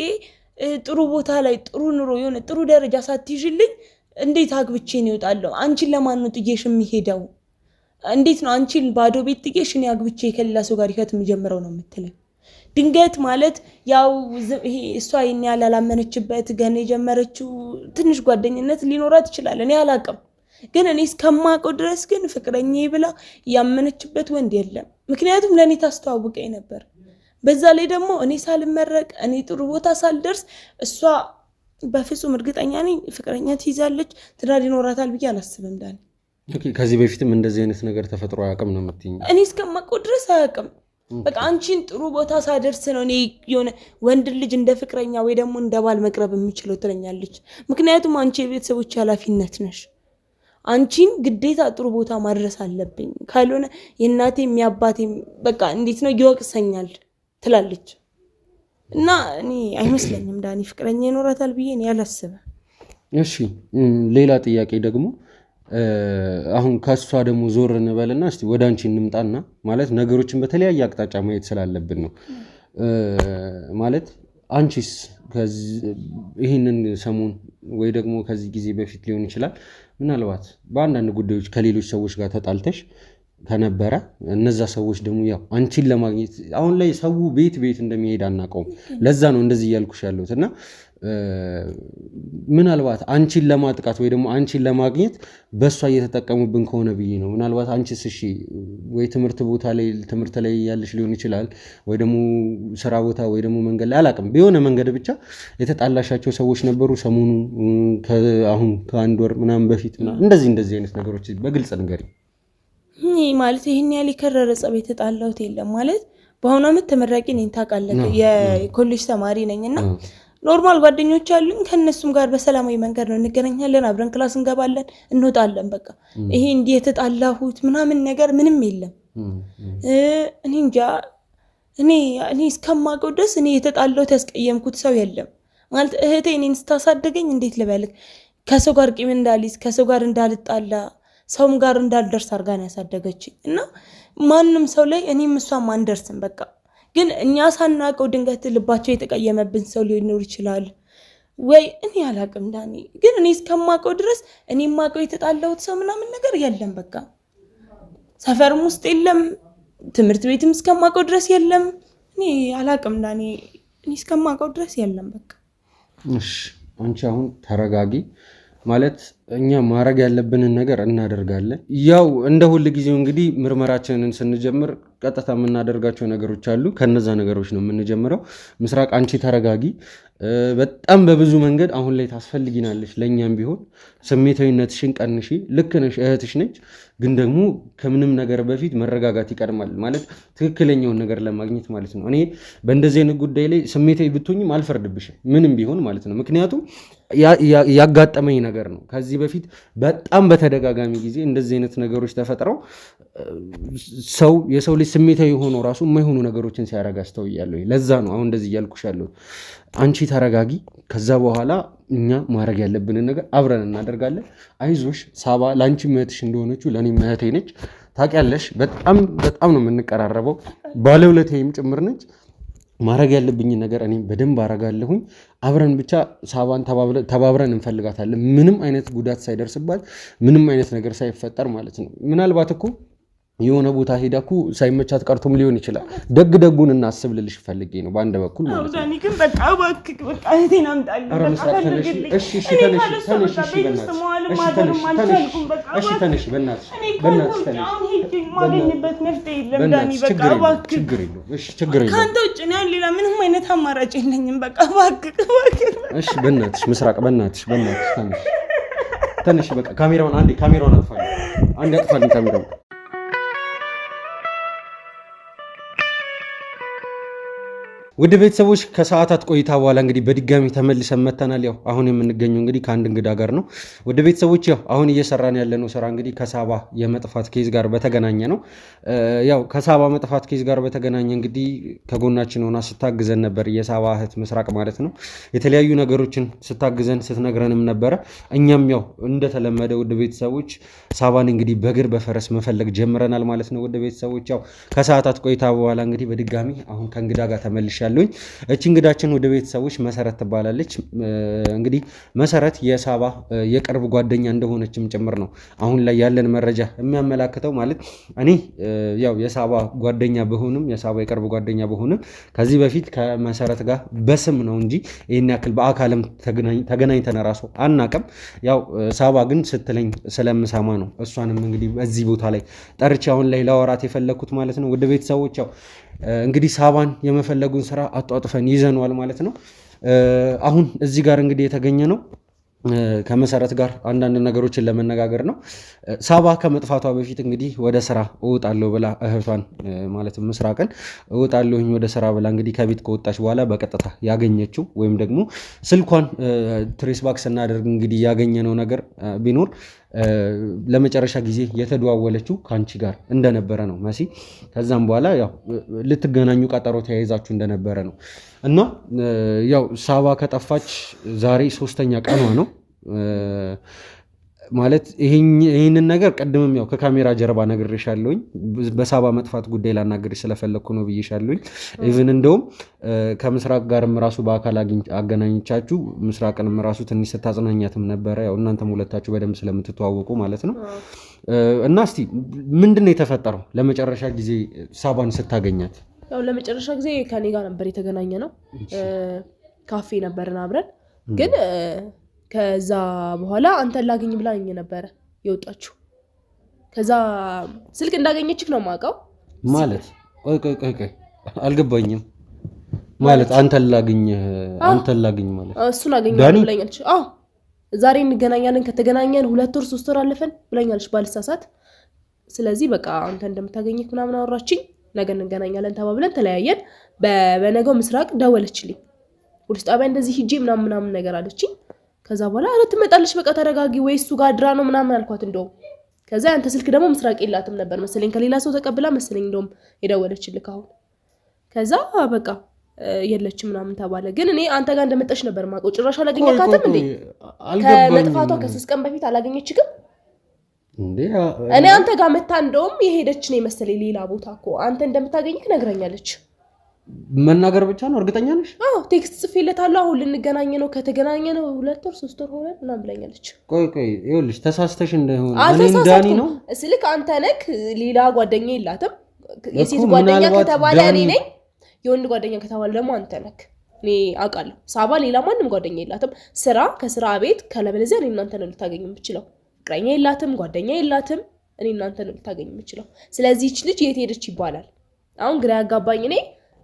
ጥሩ ቦታ ላይ ጥሩ ኑሮ የሆነ ጥሩ ደረጃ ሳትይዥልኝ እንዴት አግብቼ ነው እወጣለሁ? አንቺን ለማን ነው ጥዬሽ የሚሄደው? እንዴት ነው አንቺን ባዶ ቤት ጥዬሽ እኔ አግብቼ ከሌላ ሰው ጋር ህይወት የምጀምረው ነው የምትለኝ? ድንገት ማለት ያው ይሄ እሷ ይሄን ያላመነችበት ገና የጀመረችው ትንሽ ጓደኝነት ሊኖራት ይችላል። እኔ አላቅም። ግን እኔ እስከማውቀው ድረስ ግን ፍቅረኛዬ ብላ ያመነችበት ወንድ የለም። ምክንያቱም ለእኔ ታስተዋውቀኝ ነበር። በዛ ላይ ደግሞ እኔ ሳልመረቅ እኔ ጥሩ ቦታ ሳልደርስ እሷ በፍጹም እርግጠኛ ነኝ ፍቅረኛ ትይዛለች፣ ትዳር ይኖራታል ብዬ አላስብም። ዳኒ ከዚህ በፊትም እንደዚህ አይነት ነገር ተፈጥሮ አያውቅም ነው የምትይኝ? እኔ እስከማውቀው ድረስ አያውቅም። በቃ አንቺን ጥሩ ቦታ ሳደርስ ነው እኔ የሆነ ወንድ ልጅ እንደ ፍቅረኛ ወይ ደግሞ እንደ ባል መቅረብ የምችለው ትለኛለች። ምክንያቱም አንቺ የቤተሰቦች ኃላፊነት ነሽ። አንቺን ግዴታ ጥሩ ቦታ ማድረስ አለብኝ፣ ካልሆነ የእናቴም የአባቴም በቃ እንዴት ነው ይወቅሰኛል ትላለች። እና እኔ አይመስለኝም ዳኒ ፍቅረኛ ይኖራታል ብዬ እኔ አላስብም። እሺ ሌላ ጥያቄ ደግሞ አሁን ከሷ ደግሞ ዞር እንበልና እስቲ ወደ አንቺ እንምጣና ማለት ነገሮችን በተለያየ አቅጣጫ ማየት ስላለብን ነው። ማለት አንቺስ ይህንን ሰሞን ወይ ደግሞ ከዚህ ጊዜ በፊት ሊሆን ይችላል ምናልባት በአንዳንድ ጉዳዮች ከሌሎች ሰዎች ጋር ተጣልተሽ ከነበረ እነዛ ሰዎች ደግሞ ያው አንቺን ለማግኘት አሁን ላይ ሰው ቤት እንደሚሄድ አናውቀውም። ለዛ ነው እንደዚህ እያልኩሽ ያለሁት እና ምናልባት አንቺን ለማጥቃት ወይ ደግሞ አንቺን ለማግኘት በእሷ እየተጠቀሙብን ከሆነ ብዬ ነው። ምናልባት አንቺስ እሺ ወይ ትምህርት ላይ ያለሽ ሊሆን ይችላል ወይ ደግሞ ስራ ቦታ ወይ ደግሞ መንገድ ላይ አላውቅም፣ በሆነ መንገድ ብቻ የተጣላሻቸው ሰዎች ነበሩ ሰሞኑን አሁን ከአንድ ወር ምናምን በፊት እንደዚህ አይነት ነገሮች በግልጽ ንገሪኝ። ማለት ይሄን ያህል የከረረ ጸብ የተጣላሁት የለም። ማለት በአሁኑ ዓመት ተመራቂ ነኝ ታውቃለህ፣ የኮሌጅ ተማሪ ነኝና ኖርማል ጓደኞች አሉኝ። ከነሱም ጋር በሰላማዊ መንገድ ነው እንገናኛለን፣ አብረን ክላስ እንገባለን፣ እንወጣለን። በቃ ይሄ እንዲህ የተጣላሁት ምናምን ነገር ምንም የለም። እኔ እንጃ እኔ እስከማውቀው ድረስ እኔ የተጣላሁት ያስቀየምኩት ሰው የለም። ማለት እህቴ እኔን ስታሳድገኝ እንዴት ልበልክ ከሰው ጋር ቂም እንዳልይዝ ከሰው ጋር እንዳልጣላ ሰውም ጋር እንዳልደርስ አድርጋ ነው ያሳደገችኝ እና ማንም ሰው ላይ እኔም እሷም አንደርስም። በቃ ግን እኛ ሳናውቀው ድንገት ልባቸው የተቀየመብን ሰው ሊኖር ይችላል ወይ እኔ አላውቅም ዳኒ። ግን እኔ እስከማውቀው ድረስ እኔ የማውቀው የተጣላሁት ሰው ምናምን ነገር የለም። በቃ ሰፈርም ውስጥ የለም፣ ትምህርት ቤትም እስከማውቀው ድረስ የለም። እኔ አላውቅም ዳኒ፣ እኔ እስከማውቀው ድረስ የለም። በቃ እሺ አንቺ አሁን ተረጋጊ። ማለት እኛ ማድረግ ያለብንን ነገር እናደርጋለን። ያው እንደ ሁል ጊዜው እንግዲህ ምርመራችንን ስንጀምር ቀጥታ የምናደርጋቸው ነገሮች አሉ። ከነዛ ነገሮች ነው የምንጀምረው። ምስራቅ አንቺ ተረጋጊ። በጣም በብዙ መንገድ አሁን ላይ ታስፈልጊናለሽ። ለእኛም ቢሆን ስሜታዊነትሽን ቀንሺ። ልክ ነሽ፣ እህትሽ ነች። ግን ደግሞ ከምንም ነገር በፊት መረጋጋት ይቀድማል። ማለት ትክክለኛውን ነገር ለማግኘት ማለት ነው። እኔ በእንደዚህ አይነት ጉዳይ ላይ ስሜታዊ ብትሆኝም አልፈርድብሽም፣ ምንም ቢሆን ማለት ነው። ምክንያቱም ያጋጠመኝ ነገር ነው። ከዚህ በፊት በጣም በተደጋጋሚ ጊዜ እንደዚህ አይነት ነገሮች ተፈጥረው የሰው ልጅ ስሜታዊ ሆኖ ራሱ የማይሆኑ ነገሮችን ሲያረጋ አስተውያለሁ። ለዛ ነው አሁን እንደዚህ እያልኩሽ ያለሁት። አንቺ ተረጋጊ። ከዛ በኋላ እኛ ማድረግ ያለብንን ነገር አብረን እናደርጋለን። አይዞሽ ሳባ፣ ለአንቺ እህትሽ እንደሆነችው ለእኔም እህቴ ነች። ታውቂያለሽ፣ በጣም ነው የምንቀራረበው። ባለውለታዬም ጭምር ነች። ማድረግ ያለብኝን ነገር እኔም በደንብ አረጋለሁኝ። አብረን ብቻ ሳባን ተባብረን እንፈልጋታለን። ምንም አይነት ጉዳት ሳይደርስባት፣ ምንም አይነት ነገር ሳይፈጠር ማለት ነው። ምናልባት እኮ የሆነ ቦታ ሄዳ እኮ ሳይመቻት ቀርቶም ሊሆን ይችላል። ደጉን እናስብ ልልሽ ፈልጌ ነው በአንድ በኩል ማለት ነው። ግን በቃ እባክህ በቃ እህቴን አምጣልኝ። ከአንተ ውጭ ሌላ ምንም አይነት አማራጭ የለኝም። በቃ እባክህ። እሺ በእናትሽ ምስራቅ፣ በእናትሽ ተነሽ። በቃ ካሜራውን አጥፋልኝ ካሜራውን። ውድ ቤተሰቦች ከሰዓታት ቆይታ በኋላ እንግዲህ በድጋሚ ተመልሰን መተናል። ያው አሁን የምንገኘው እንግዲህ ከአንድ እንግዳ ጋር ነው። ውድ ቤተሰቦች ያው አሁን እየሰራን ያለነው ስራ እንግዲህ ከሳባ የመጥፋት ኬዝ ጋር በተገናኘ ነው። ያው ከሳባ መጥፋት ኬዝ ጋር በተገናኘ እንግዲህ ከጎናችን ሆና ስታግዘን ነበር የሳባ እህት ምስራቅ ማለት ነው። የተለያዩ ነገሮችን ስታግዘን ስትነግረንም ነበረ። እኛም ያው እንደተለመደ ውድ ቤተሰቦች ሳባን እንግዲህ በእግር በፈረስ መፈለግ ጀምረናል ማለት ነው። ውድ ቤተሰቦች ያው ከሰዓታት ቆይታ በኋላ እንግዲህ በድጋሚ አሁን ከእንግዳ ጋር ተመልሻ ተመልሻለሁኝ። እቺ እንግዳችን ወደ ቤተሰቦች መሰረት ትባላለች። እንግዲህ መሰረት የሳባ የቅርብ ጓደኛ እንደሆነችም ጭምር ነው አሁን ላይ ያለን መረጃ የሚያመላክተው። ማለት እኔ ያው የሳባ ጓደኛ በሆንም የሳባ የቅርብ ጓደኛ በሆንም ከዚህ በፊት ከመሰረት ጋር በስም ነው እንጂ ይህን ያክል በአካልም ተገናኝተን ራሱ አናቅም። ያው ሳባ ግን ስትለኝ ስለምሰማ ነው እሷንም እንግዲህ በዚህ ቦታ ላይ ጠርቼ አሁን ላይ ላወራት የፈለግኩት ማለት ነው። ወደ ቤተሰቦች ያው እንግዲህ ሳባን የመፈለጉን ስራ አጧጥፈን ይዘነዋል ማለት ነው። አሁን እዚህ ጋር እንግዲህ የተገኘ ነው ከመሰረት ጋር አንዳንድ ነገሮችን ለመነጋገር ነው። ሳባ ከመጥፋቷ በፊት እንግዲህ ወደ ስራ እወጣለሁ ብላ እህቷን ማለት ምስራቅን እወጣለሁኝ ወደ ስራ ብላ እንግዲህ ከቤት ከወጣች በኋላ በቀጥታ ያገኘችው ወይም ደግሞ ስልኳን ትሬስ ባክ ስናደርግ እንግዲህ ያገኘነው ነገር ቢኖር ለመጨረሻ ጊዜ የተደዋወለችው ከአንቺ ጋር እንደነበረ ነው መሲ። ከዛም በኋላ ያው ልትገናኙ ቀጠሮ ተያይዛችሁ እንደነበረ ነው እና ያው ሳባ ከጠፋች ዛሬ 3ኛ ቀኗ ነው ማለት ይህንን ነገር ቀድምም ያው ከካሜራ ጀርባ ነግሬሻለሁኝ። በሳባ መጥፋት ጉዳይ ላናግርሽ ስለፈለግኩ ነው ብዬሻለሁኝ። ኢቭን እንደውም ከምስራቅ ጋርም ራሱ በአካል አገናኝቻችሁ ምስራቅንም ራሱ ትንሽ ስታጽናኛትም ነበረ። ያው እናንተም ሁለታችሁ በደንብ ስለምትተዋወቁ ማለት ነው። እና እስቲ ምንድን ነው የተፈጠረው ለመጨረሻ ጊዜ ሳባን ስታገኛት? ያው ለመጨረሻ ጊዜ ከኔ ጋር ነበር የተገናኘ ነው። ካፌ ነበርን አብረን ግን ከዛ በኋላ አንተን ላገኝ ብላኝ ነበረ የወጣችሁ። ከዛ ስልክ እንዳገኘችክ ነው የማውቀው ማለት። ቆይ አልገባኝም ማለት አንተን ላገኝ ማለት እሱን አገኘው ብላኛለች። አዎ ዛሬ እንገናኛለን፣ ከተገናኘን 2 ወር 3 ወር አለፈን ብላኛለች ባልሳሳት። ስለዚህ በቃ አንተ እንደምታገኘክ ምናምን አወራችኝ። ነገ እንገናኛለን ተባብለን ተለያየን። በነገው ምስራቅ ደወለችልኝ። ፖሊስ ጣቢያ እንደዚህ ሂጄ ምናምን ነገር አለችኝ። ከዛ በኋላ አረ ትመጣለች በቃ ተረጋጊ፣ ወይ እሱ ጋር ድራ ነው ምናምን አልኳት። እንደውም ከዛ አንተ ስልክ ደግሞ ምስራቅ የላትም ነበር መሰለኝ፣ ከሌላ ሰው ተቀብላ መሰለኝ እንደውም የደወለችልክ አሁን። ከዛ በቃ የለችም ምናምን ተባለ። ግን እኔ አንተ ጋር እንደመጣች ነበር ማውቀው። ጭራሽ አላገኘካትም እንዴ? ከመጥፋቷ ከ3 ቀን በፊት አላገኘችክም እንዴ? እኔ አንተ ጋር መታ እንደውም የሄደች ነው መሰለኝ ሌላ ቦታ እኮ። አንተ እንደምታገኝክ ነግራኛለች። መናገር ብቻ ነው? እርግጠኛ ነሽ? አዎ ቴክስት ጽፌለታለሁ። አሁን ልንገናኝ ነው፣ ከተገናኘ ነው 2 ወር 3 ወር ሆነ ምናምን ብላኛለች። ቆይ ይኸውልሽ ተሳስተሽ እንደሆነ እኔ እንዳኒ ነው ስልክ አንተ ነክ ሌላ ጓደኛ የላትም። የሴት ጓደኛ ከተባለ እኔ ነኝ፣ የወንድ ጓደኛ ከተባለ ደግሞ አንተ ነክ። እኔ አውቃለሁ ሳባ ሌላ ማንም ጓደኛ የላትም። ከስራ ቤት ካለበለዚያ እኔ እናንተ ነው ልታገኝ የምችለው። ፍቅረኛ የላትም፣ ጓደኛ የላትም። እኔ እናንተ ነው ልታገኝ የምችለው። ስለዚህ እቺ ልጅ የት ሄደች ይባላል? አሁን ግራ ያጋባኝ እኔ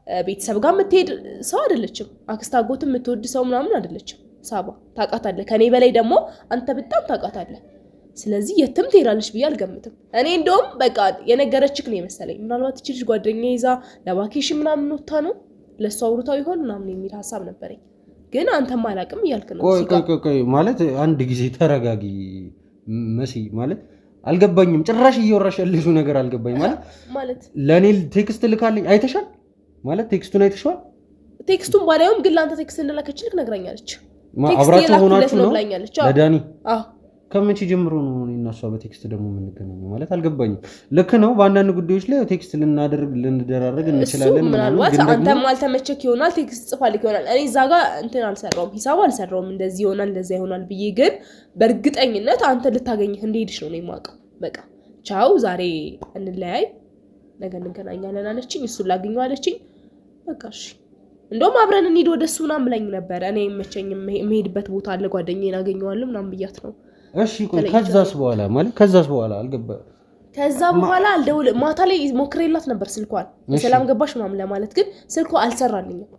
ቤተሰብ ጋር የምትሄድ ሰው አይደለችም። አክስት አጎት የምትወድ ሰው ምናምን አይደለችም ሳባ። ታውቃታለህ፣ ከኔ በላይ ደግሞ አንተ በጣም ታውቃታለህ። ስለዚህ የትም ትሄዳለች ብዬ አልገምትም። እኔ እንደውም በቃ የነገረችክ ነው የመሰለኝ። ምናልባት እቺ ልጅ ጓደኛ ይዛ ለቫኬሽን ምናምን ወጣ ነው ለሷ አውርታው ይሆን ምናምን የሚል ሀሳብ ነበረኝ። ግን አንተም አላውቅም እያልክ ነው። ቆይ ማለት አንድ ጊዜ ተረጋጊ መሲ። ማለት አልገባኝም። ጭራሽ እየወራሽ ያለሽው ነገር አልገባኝ። ማለት ለኔ ቴክስት ልካልኝ አይተሻል ማለት ቴክስቱን አይተሻል? ቴክስቱን ባላየውም ግን ላንተ ቴክስት እንደላከችልክ ነግራኛለች። አብራችሁ ሆናችሁ ነው ብላኛለች። ለዳኒ? አዎ ከመቼ ጀምሮ ነው እኔና እሷ በቴክስት ደግሞ የምንገናኘው? ማለት አልገባኝም። ልክ ነው በአንዳንድ ጉዳዮች ላይ ቴክስት ልንደራረግ እንችላለን። ምናልባት አንተም አልተመቸክ ይሆናል ቴክስት ጽፋልክ ይሆናል። እኔ እዛ ጋር እንትን አልሰራውም፣ ሂሳብ አልሰራውም። እንደዚህ ይሆናል እንደዛ ይሆናል ብዬ ግን በእርግጠኝነት አንተ ልታገኝህ እንደሄድሽ ነው የማውቀው። በቃ ቻው ዛሬ እንለያይ ነገ እንገናኛለን አለችኝ። እሱን ላገኘው አለችኝ። በቃ እሺ እንደውም አብረን እንሂድ ወደሱ ምናምን ብላኝ ነበር። እኔ የመቸኝም የምሄድበት ቦታ አለ ጓደኛዬን አገኘዋለሁ ምናምን ብያት ነው። እሺ ቆይ ከዛስ በኋላ አልገባም። ከዛ በኋላ አልደውልም። ማታ ላይ ሞክሬላት ነበር ስልኳን ሰላም ገባሽ ምናምን ለማለት ግን ስልኳ አልሰራልኝም።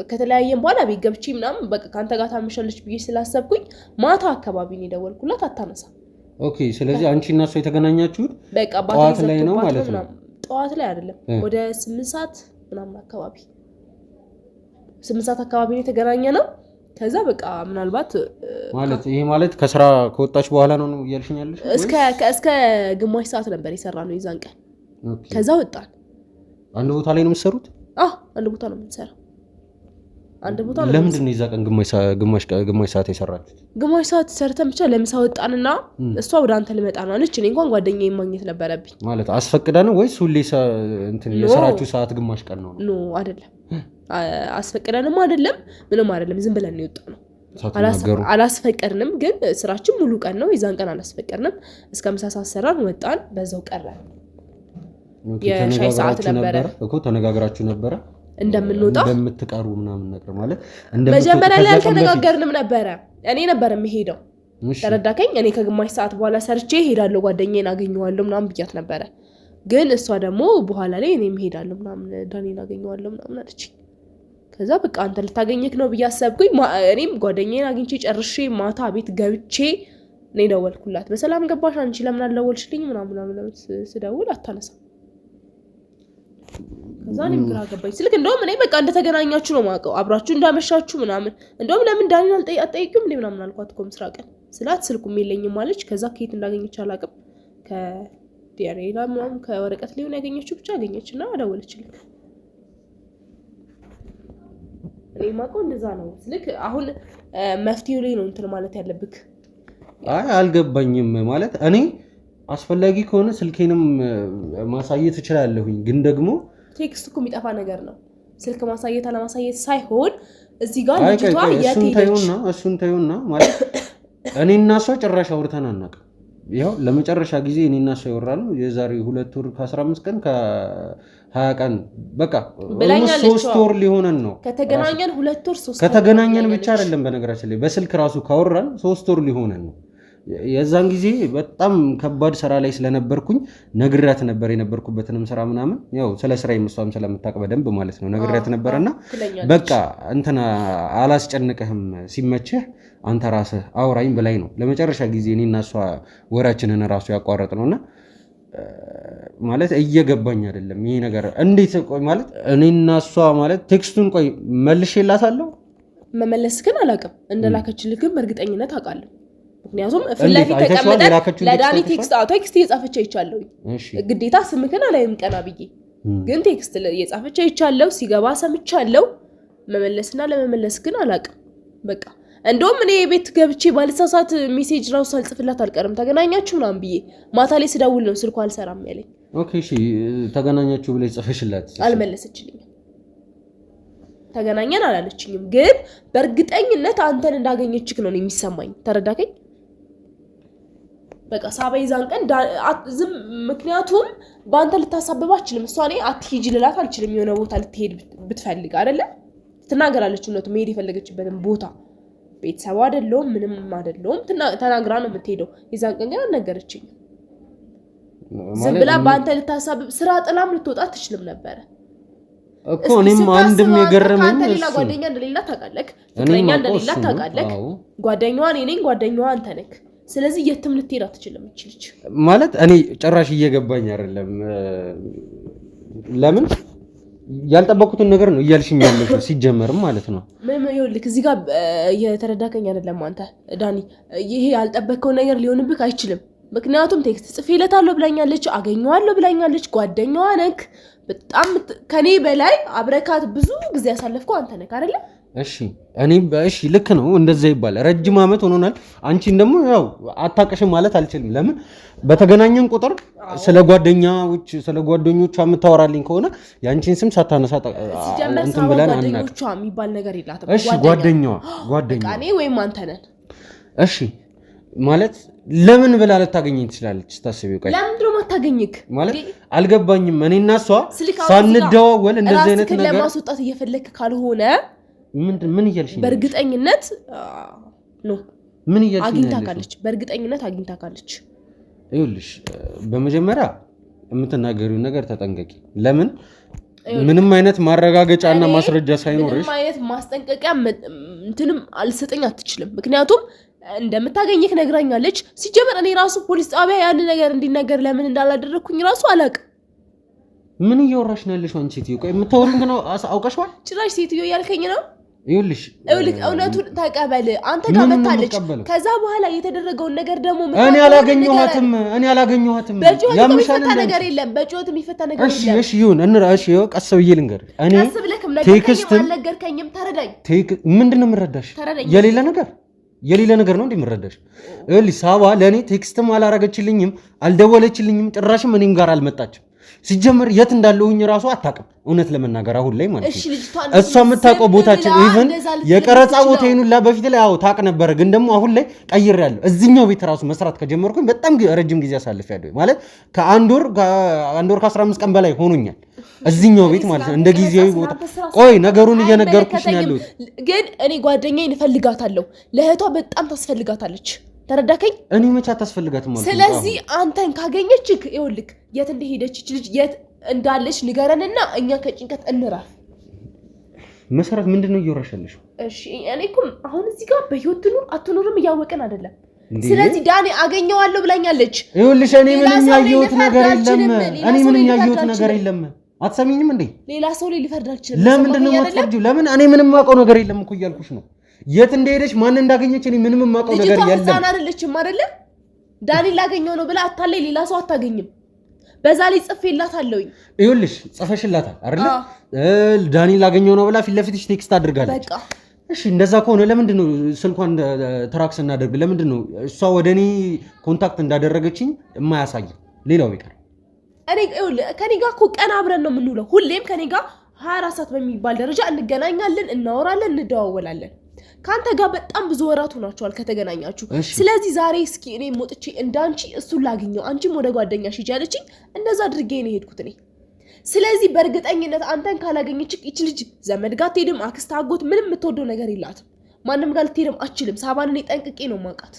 ከተለያየን በኋላ ቤት ገብቼ ምናምን በቃ ካንተ ጋር ታመሻለች ብዬ ስላሰብኩኝ ማታ አካባቢ ነው ደወልኩላት፣ አታነሳም። ኦኬ ስለዚህ አንቺ እና እሷ የተገናኛችሁት በቃ ጠዋት ላይ ነው ማለት ነው? ጠዋት ላይ አይደለም ወደ 8 ሰዓት ምናምን አካባቢ 8 ሰዓት አካባቢ ነው የተገናኘ ነው። ከዛ በቃ ምናልባት ማለት ይሄ ማለት ከስራ ከወጣች በኋላ ነው እያልሽኛለሽ? እስከ ግማሽ ሰዓት ነበር የሰራነው የዛን ቀን። ከዛ ወጣን። አንድ ቦታ ላይ ነው የምትሰሩት? አዎ አንድ ቦታ ነው የምንሰራው። አንድ ቦታ ነው። ለምንድን ነው የዛ ቀን ግማሽ ሰዓት የሰራችሁት? ግማሽ ሰዓት ሰርተን ብቻ ለምሳ ወጣንና እሷ ወደ አንተ ልመጣ ነው አለች። እኔ እንኳን ጓደኛዬ ማግኘት ነበረብኝ። ማለት አስፈቅዳ ነው ወይስ ሁሌ እንትን የሰራችሁ ሰዓት ግማሽ ቀን ነው? ኖ አይደለም አስፈቅደንም አይደለም ምንም አይደለም ዝም ብለን ነው አላስፈቀድንም ግን ስራችን ሙሉ ቀን ነው የዛን ቀን አላስፈቀድንም እስከ ምሳ ሰዓት ሰራን ወጣን በዛው ቀረን የሻይ ሰዓት ነበር እኮ ተነጋግራችሁ ነበር እንደምንወጣ እንደምትቀሩ ምናምን ነገር ማለት መጀመሪያ ላይ ተነጋገርንም ነበር እኔ ነበር የምሄደው ተረዳከኝ እኔ ከግማሽ ሰዓት በኋላ ሰርቼ ሄዳለሁ ጓደኛዬን አገኘዋለሁ ምናምን ብያት ነበር ግን እሷ ደግሞ በኋላ ላይ እኔም ሄዳለሁ ምናምን ዳኒን አገኘዋለሁ ምናምን አለች ከዛ በቃ አንተ ልታገኘክ ነው በያሰብኩኝ እኔም ጓደኛዬን አግኝቼ ጨርሼ ማታ ቤት ገብቼ ነው ደወልኩላት በሰላም ገባሽ አንቺ ለምን አልደወልሽልኝ ምናምን ስደውል አታነሳ ከዛ እኔም ግራ ገባኝ ስልክ እንደውም እኔ በቃ እንደተገናኛችሁ ነው ማቀው አብራችሁ እንዳመሻችሁ ምናምን እንደውም ለምን ዳኒን አልጠይቅም እንዴ ምናምን አልኳት እኮ ምስራቀን ስላት ስልኩም የለኝም ማለች ከዛ ከየት እንዳገኘች አላቅም ከዲያሬላ ምናምን ከወረቀት ላይ ነው ያገኘችው ብቻ አገኘችና ደወለችልኝ እኔ ማቀው እንደዛ ነው ስልክ አሁን መፍትሄው ላይ ነው እንትን ማለት ያለብክ አይ አልገባኝም ማለት እኔ አስፈላጊ ከሆነ ስልኬንም ማሳየት እችላለሁኝ ግን ደግሞ ቴክስት እኮ የሚጠፋ ነገር ነው ስልክ ማሳየት አለማሳየት ሳይሆን እዚህ ጋር ልጅቷ ያቴለች እሱን ታዩና ማለት እኔና እሷ ጭራሽ አውርተን አናውቅም ያው ለመጨረሻ ጊዜ እኔና እሷ ያወራነው የዛሬ 2 ወር ከ15 ቀን ከ20 ቀን በቃ 3 ወር ሊሆነን ነው ከተገናኘን 2 ወር 3 ከተገናኘን ብቻ አይደለም በነገራችን ላይ በስልክ ራሱ ካወራን 3 ወር ሊሆነን ነው የዛን ጊዜ በጣም ከባድ ስራ ላይ ስለነበርኩኝ ነግራት ነበር የነበርኩበትንም ስራ ምናምን ያው ስለ ስራዬ መስዋዕም ስለምታቀ በደንብ ማለት ነው ነግራት ነበርና በቃ እንትና አላስጨንቀህም ሲመችህ አንተ ራስህ አውራኝ በላይ ነው ለመጨረሻ ጊዜ እኔና እሷ ወራችንን ራሱ ያቋረጥ ነውና ማለት እየገባኝ አይደለም ይሄ ነገር እንዴት ቆይ ማለት እኔና እሷ ማለት ቴክስቱን ቆይ መልሼላታለሁ መመለስ ግን አላውቅም እንደላከችልህ ግን በእርግጠኝነት አውቃለሁ ምክንያቱም ፍላፊት ተቀመጠ ለዳኒ ቴክስት እየጻፈች አይቻለሁ ግዴታ ስምከና ላይም ቀና ብዬ ግን ቴክስት እየጻፈች አይቻለሁ ሲገባ ሰምቻለሁ መመለስና ለመመለስ ግን አላውቅም በቃ እንደውም እኔ ቤት ገብቼ ባልሳሳት ሜሴጅ ራሱ ሳልጽፍላት አልቀርም ተገናኛችሁ ምናምን ብዬ ማታ ላይ ስደውል ነው ስልኩ አልሰራም ያለኝ ኦኬ እሺ ተገናኛችሁ ብለሽ ጽፈሽላት አልመለሰችልኝም ተገናኘን አላለችኝም ግን በእርግጠኝነት አንተን እንዳገኘችክ ነው የሚሰማኝ ተረዳከኝ በቃ ሳባይዛን ቀን ዝም ምክንያቱም ባንተ ልታሳብባ አልችልም እሷ እኔ አትሂጂ ልላት አልችልም የሆነ ቦታ ልትሄድ ብትፈልግ አይደለ ትናገራለች እነቱ መሄድ የፈለገችበትን ቦታ ቤተሰብ አይደለም ምንም አይደለም ተናግራ ነው የምትሄደው የዛን ቀን ግን ነገረችኝ ዝም ብላ ባንተ ልታሳብብ ስራ ጥላም ልትወጣ ትችልም ነበር እኮ እኔም አንድም የገረመኝ አንተ ሌላ ጓደኛ እንደሌላ ታውቃለህ ፍቅረኛ እንደሌላ ታውቃለህ ጓደኛዋ እኔ ነኝ ጓደኛዋ አንተ ነህ ስለዚህ የትም ልትሄድ አትችልም እቺልች ማለት እኔ ጭራሽ እየገባኝ አይደለም ለምን ያልጠበቁትን ነገር ነው እያልሽኝ ያለሽው ሲጀመርም ማለት ነው ምን ይኸውልህ እዚህ ጋር የተረዳከኝ አይደለም አንተ ዳኒ ይሄ ያልጠበቀው ነገር ሊሆንብህ አይችልም ምክንያቱም ቴክስት ጽፌለታለሁ ብላኛለች አገኘዋለሁ ብላኛለች ጓደኛዋ ነክ በጣም ከኔ በላይ አብረካት ብዙ ጊዜ ያሳለፍከው አንተ ነህ አይደል እሺ እኔ እሺ ልክ ነው እንደዛ ይባላል ረጅም አመት ሆኖናል አንቺን ደግሞ ያው አታቀሽም ማለት አልችልም ለምን በተገናኘን ቁጥር ስለ ጓደኛዎች ስለ ጓደኞቿ የምታወራልኝ ከሆነ ያንቺን ስም ሳታነሳ እንትን ብለን ጓደኞቿ የሚባል ነገር የላትም እሺ ጓደኛዋ እኔ ወይም አንተ ነን እሺ ማለት ለምን ብላ ልታገኘኝ ትችላለች ታስቢው ቀይ ለምን ድሮ ማታገኝክ ማለት አልገባኝም እኔና እሷ ሳንደዋወል እንደዚህ አይነት ነገር ለማስወጣት እየፈለክ ካልሆነ ምን እያልሽኝ በእርግጠኝነት ነው ምን እያልሽኝ አግኝታካለች በእርግጠኝነት አግኝታካለች ይኸውልሽ በመጀመሪያ የምትናገሪው ነገር ተጠንቀቂ ለምን ምንም አይነት ማረጋገጫና ማስረጃ ሳይኖርሽ ምንም አይነት ማስጠንቀቂያ እንትንም አልሰጠኝ አትችልም ምክንያቱም እንደምታገኝክ ነግራኛለች ሲጀመር እኔ ራሱ ፖሊስ ጣቢያ ያን ነገር እንዲነገር ለምን እንዳላደረኩኝ ራሱ አላቅ ምን እያወራሽ ነው ያለሽው አንቺ ሴትዮ ቆይ የምታወሪኝ ነው አውቀሽዋል ጭራሽ ሴትዮ ያልከኝ ነው ይኸውልሽ እውነቱን ተቀበል አንተ ጋር መታለች ከዛ በኋላ የተደረገው ነገር ደግሞ እኔ አላገኘኋትም ያምሻል ነገር የለም በጮት የሚፈታ ነገር የለም እሺ ይሁን እንራሽ ቀስ ብዬ ልንገር እኔ ቴክስትም አልነገርከኝም ተረዳኝ ምንድነው የምረዳሽ የሌላ ነገር ነው እንደምረዳሽ እልህ ሳባ ለኔ ቴክስትም አላረገችልኝም አልደወለችልኝም ጭራሽም እኔም ጋር አልመጣችም ሲጀምር የት እንዳለውኝ ራሱ አታውቅም እውነት ለመናገር አሁን ላይ ማለት ነው እሷ የምታውቀው ቦታችን ኢቭን የቀረጻ ቦታዬን ሁላ በፊት ላይ ታውቅ ነበር ግን ደግሞ አሁን ላይ ቀይሬያለሁ እዚህኛው ቤት ራሱ መስራት ከጀመርኩኝ በጣም ረጅም ጊዜ አሳልፌያለሁ ማለት ከአንድ ወር ከ15 ቀን በላይ ሆኖኛል እዚህኛው ቤት ማለት ነው እንደ ጊዜያዊ ቦታ ቆይ ነገሩን እየነገርኩሽ ነው ያለው ግን እኔ ጓደኛዬን እፈልጋታለሁ ለእህቷ በጣም ታስፈልጋታለች ተረዳከኝ እኔ መቻ ታስፈልጋት ማለት ስለዚህ አንተን ካገኘች ይኸውልህ የት እንደሄደች ልጅ የት እንዳለች ንገረንና እኛ ከጭንቀት እንራፍ መሰረት ምንድነው እየወራሻለሽ እሺ እኔ እኮ አሁን እዚህ ጋር በህይወት ትኑር አትኑርም እያወቀን አይደለም ስለዚህ ዳኒ አገኘዋለሁ ብላኛለች ይኸውልሽ እኔ ምንም ያየሁት ነገር የለም አትሰሚኝም እንዴ ሌላ ሰው ላይ ሊፈርድ አልችልም ለምንድነው የምትፈርጂው ለምን እኔ ምንም ማውቀው ነገር የለም እኮ እያልኩሽ ነው የት እንደሄደች ማን እንዳገኘች እኔ ምንም ማውቀው ነገር የለም ልጅቷ አይደለችም አይደለ ዳኒ ላገኘው ነው ብላ አታለይ ሌላ ሰው አታገኝም በዛ ላይ ጽፌላታለሁኝ ይኸውልሽ ጽፈሽላታል አይደለ ዳኒ ላገኘው ነው ብላ ፊት ለፊትሽ ቴክስት አድርጋለች በቃ እሺ እንደዛ ከሆነ ለምንድነው ስልኳን ትራክስ እናደርግ ለምንድነው እሷ ወደኔ ኮንታክት እንዳደረገችኝ የማያሳይ ሌላው ይቀር እኔ ከኔ ጋር እኮ ቀን አብረን ነው የምንውለው ሁሌም ከኔ ጋር 24 ሰዓት በሚባል ደረጃ እንገናኛለን እናወራለን እንደዋወላለን ካንተ ጋር በጣም ብዙ ወራቱ ናቸዋል ከተገናኛችሁ ስለዚህ ዛሬ እስኪ እኔ ሞጥቼ እንዳንቺ እሱን ላግኘው አንቺም ወደ ጓደኛሽ ሂጃለችኝ እንደዛ አድርጌ ነው ሄድኩት እኔ ስለዚህ በእርግጠኝነት አንተን ካላገኘች እቺ ልጅ ዘመድ ጋር ትሄድም አክስት አጎት ምንም የምትወደው ነገር የላትም ማንንም ጋር ልትሄድም አትችልም ሳባን እኔ ጠንቅቄ ነው ማውቃት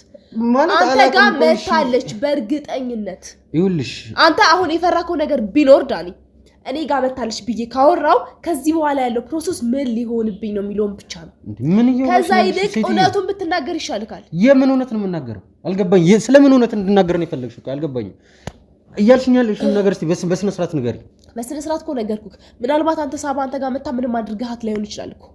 አንተ ጋር መታለች በእርግጠኝነት ይኸውልሽ አንተ አሁን የፈራከው ነገር ቢኖር ዳኒ እኔ ጋር መታለች ብዬ ካወራው ከዚህ በኋላ ያለው ፕሮሰስ ምን ሊሆንብኝ ነው የሚለውን ብቻ ነው ከዛ ይልቅ እውነቱን ብትናገር ይሻልካል የምን እውነት ነው የምናገረው አልገባኝ ስለምን እውነት እንድናገር ነው የፈለግሽው አልገባኝ እያልሽኛል እሺ ነገር እስቲ በስነ ስርዓት ንገሪ በስነ ስርዓት እኮ ነገርኩክ ምናልባት አንተ ሳባ አንተ ጋር መታ ምንም አድርገሃት ላይሆን ይችላል እኮ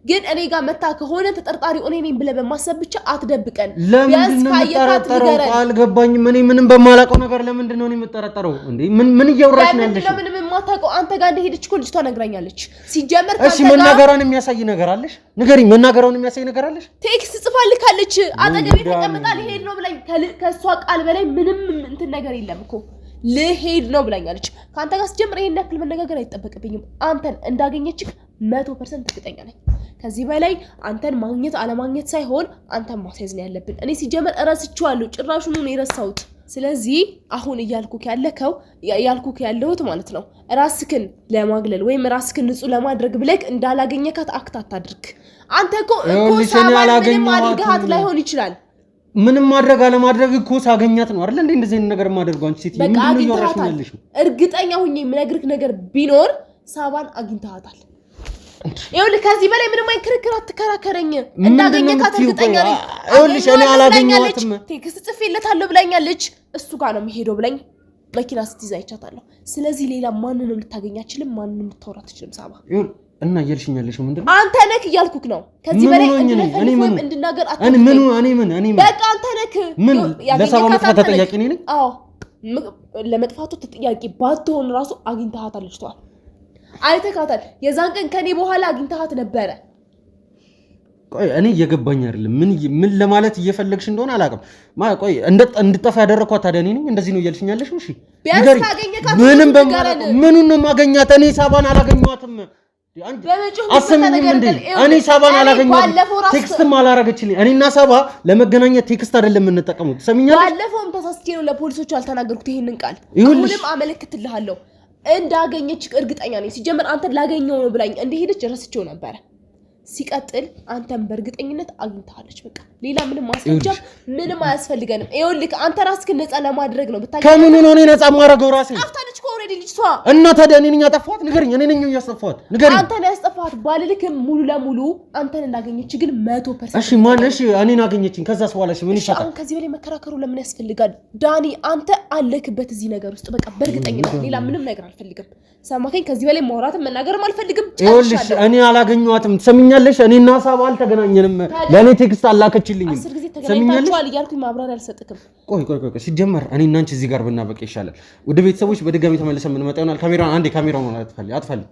ግን እኔ ጋር መታ ከሆነ ተጠርጣሪው እኔ ነኝ ብለህ በማሰብ ብቻ አትደብቀን ቢያንስ ካየካትረው አልገባኝም እኔ ምንም በማላውቀው ነገር ለምንድን ነው እኔ የምጠረጠረው እንዴ ምን እያወራሽ ነው ያለሽ ለምን የማታውቀው አንተ ጋር እንደሄደች እኮ ልጅቷ ነግራኛለች ሲጀመር እሺ መናገራውን የሚያሳይ ነገር አለሽ ንገሪ መናገራውን የሚያሳይ ነገር አለሽ ቴክስት ጽፋልካለች አጠገቤ ተቀምጣ ልሄድ ነው ብላኝ ከሷ ቃል በላይ ምንም እንትን ነገር የለም እኮ ልሄድ ነው ብላኛለች ካንተ ጋር ሲጀምር ይሄን ያክል መነጋገር አይተበቀብኝም አንተን እንዳገኘች 100% እርግጠኛ ነኝ ከዚህ በላይ አንተን ማግኘት አለማግኘት ሳይሆን አንተን ማስያዝ ነው ያለብን እኔ ሲጀምር እረስቻለሁ ጭራሹን ነው የረሳሁት ስለዚህ አሁን ያልኩክ ያለሁት ማለት ነው ራስክን ለማግለል ወይም ራስክን ንጹህ ለማድረግ ብለክ እንዳላገኘካት አክታት አድርግ አንተ እኮ ሳባን ምንም አድርገሃት ላይሆን ይችላል ምንም ማድረግ አለማድረግ እኮ ሳገኛት ነው አይደል እንደዚህ አይነት ነገር ማድረግ አንቺ ሴት ምንድነው ያወራሽልሽ እርግጠኛ ሁኜ የምነግርክ ነገር ቢኖር ሳባን አግኝተሃታል ይኸውልህ ከዚህ በላይ ምንም አይክርክር አትከራከረኝ እንዳገኘካት እርግጠኛ ነኝ ይኸውልሽ እኔ አላገኘኋትም ቴክስት ጽፌለታለሁ ብላኛለች እሱ ጋር ነው የሚሄደው ብላኝ መኪና ስትይዝ አይቻታለሁ ስለዚህ ሌላ ማንንም ልታገኛችልም ማንንም ልታወራ ትችልም ሳባ እና እየልሽኛለሽ ምንድነው አንተ ነክ እያልኩክ ነው ከዚህ በላይ እንድናገር እኔ በቃ አንተ ነክ ምን ለሳባ መጥፋት ተጠያቂ ነኝ አዎ ለመጥፋቱ ተጠያቂ ባትሆን ራሱ አግኝተሃታል ልጅቷ አይተካታል የዛን ቀን ከኔ በኋላ አግኝተሃት ነበረ ቆይ እኔ እየገባኝ አይደለም ምን ለማለት እየፈለግሽ እንደሆነ አላውቅም ቆይ እንድጠፋ ያደረኳት ታዲያ እኔ ነኝ እንደዚህ ነው እያልሽኛለሽ እሺ ቢያንስ ካገኘካት ምኑን ነው ማገኛት እኔ ሳባን አላገኘኋትም አሰምኝም እንዴ እኔ ሳባን አላገኘኋትም ቴክስትም አላረገችልኝ እኔና ሳባ ለመገናኘት ቴክስት አይደለም የምንጠቀመው ትሰሚኛለሽ ባለፈውም ተሳስቼ ነው ለፖሊሶች አልተናገርኩት ይሄንን ቃል አሁንም አመለክትልሃለሁ እንዳገኘች እርግጠኛ ነኝ ሲጀመር አንተ ላገኘው ነው ብላኝ እንደሄደች ረስቼው ነበር ሲቀጥል አንተም በእርግጠኝነት አግኝታለች በቃ ሌላ ምንም ማስረጃ ምንም አያስፈልገንም ይኸውልህ አንተ ራስክ ነፃ ለማድረግ ነው ብታገኝ ከምን ነው እኔ ነፃ ማድረገው ራሴ አፍታለች እኮ ኦሬዲ ልጅቷ እና ታዲያ እኔ ነኝ ያጠፋሁት ንገረኝ እኔ ነኝ ያጠፋሁት ንገረኝ አንተ ነህ ያጠፋሁት ባልልክም ሙሉ ለሙሉ አንተን እንዳገኘች ግን 100% እሺ ማን እሺ እኔን አገኘችኝ ከዛስ በኋላሽ ምን ይሻላል አሁን ከዚህ በላይ መከራከሩ ለምን ያስፈልጋል ዳኒ አንተ አለክበት እዚህ ነገር ውስጥ በቃ በእርግጠኝነት ሌላ ምንም ነገር አልፈልግም ሰማከኝ ከዚህ በላይ ማውራትም መናገርም አልፈልግም ይኸውልሽ እኔ አላገኘኋትም ትሰሚኛለሽ እኔና ሳባ አልተገናኘንም ለኔ ቴክስት አላከችልኝ 10 ጊዜ ተገናኝታችኋል እያልኩኝ ማብራሪያ አልሰጥክም ቆይ ሲጀመር እኔ እና አንቺ እዚህ ጋር ብናበቅ ይሻላል ወደ ቤተሰቦች በድጋሚ ተመልሰን ምን መጣ ይሆናል ካሜራውን አንዴ ካሜራውን አጥፋልኝ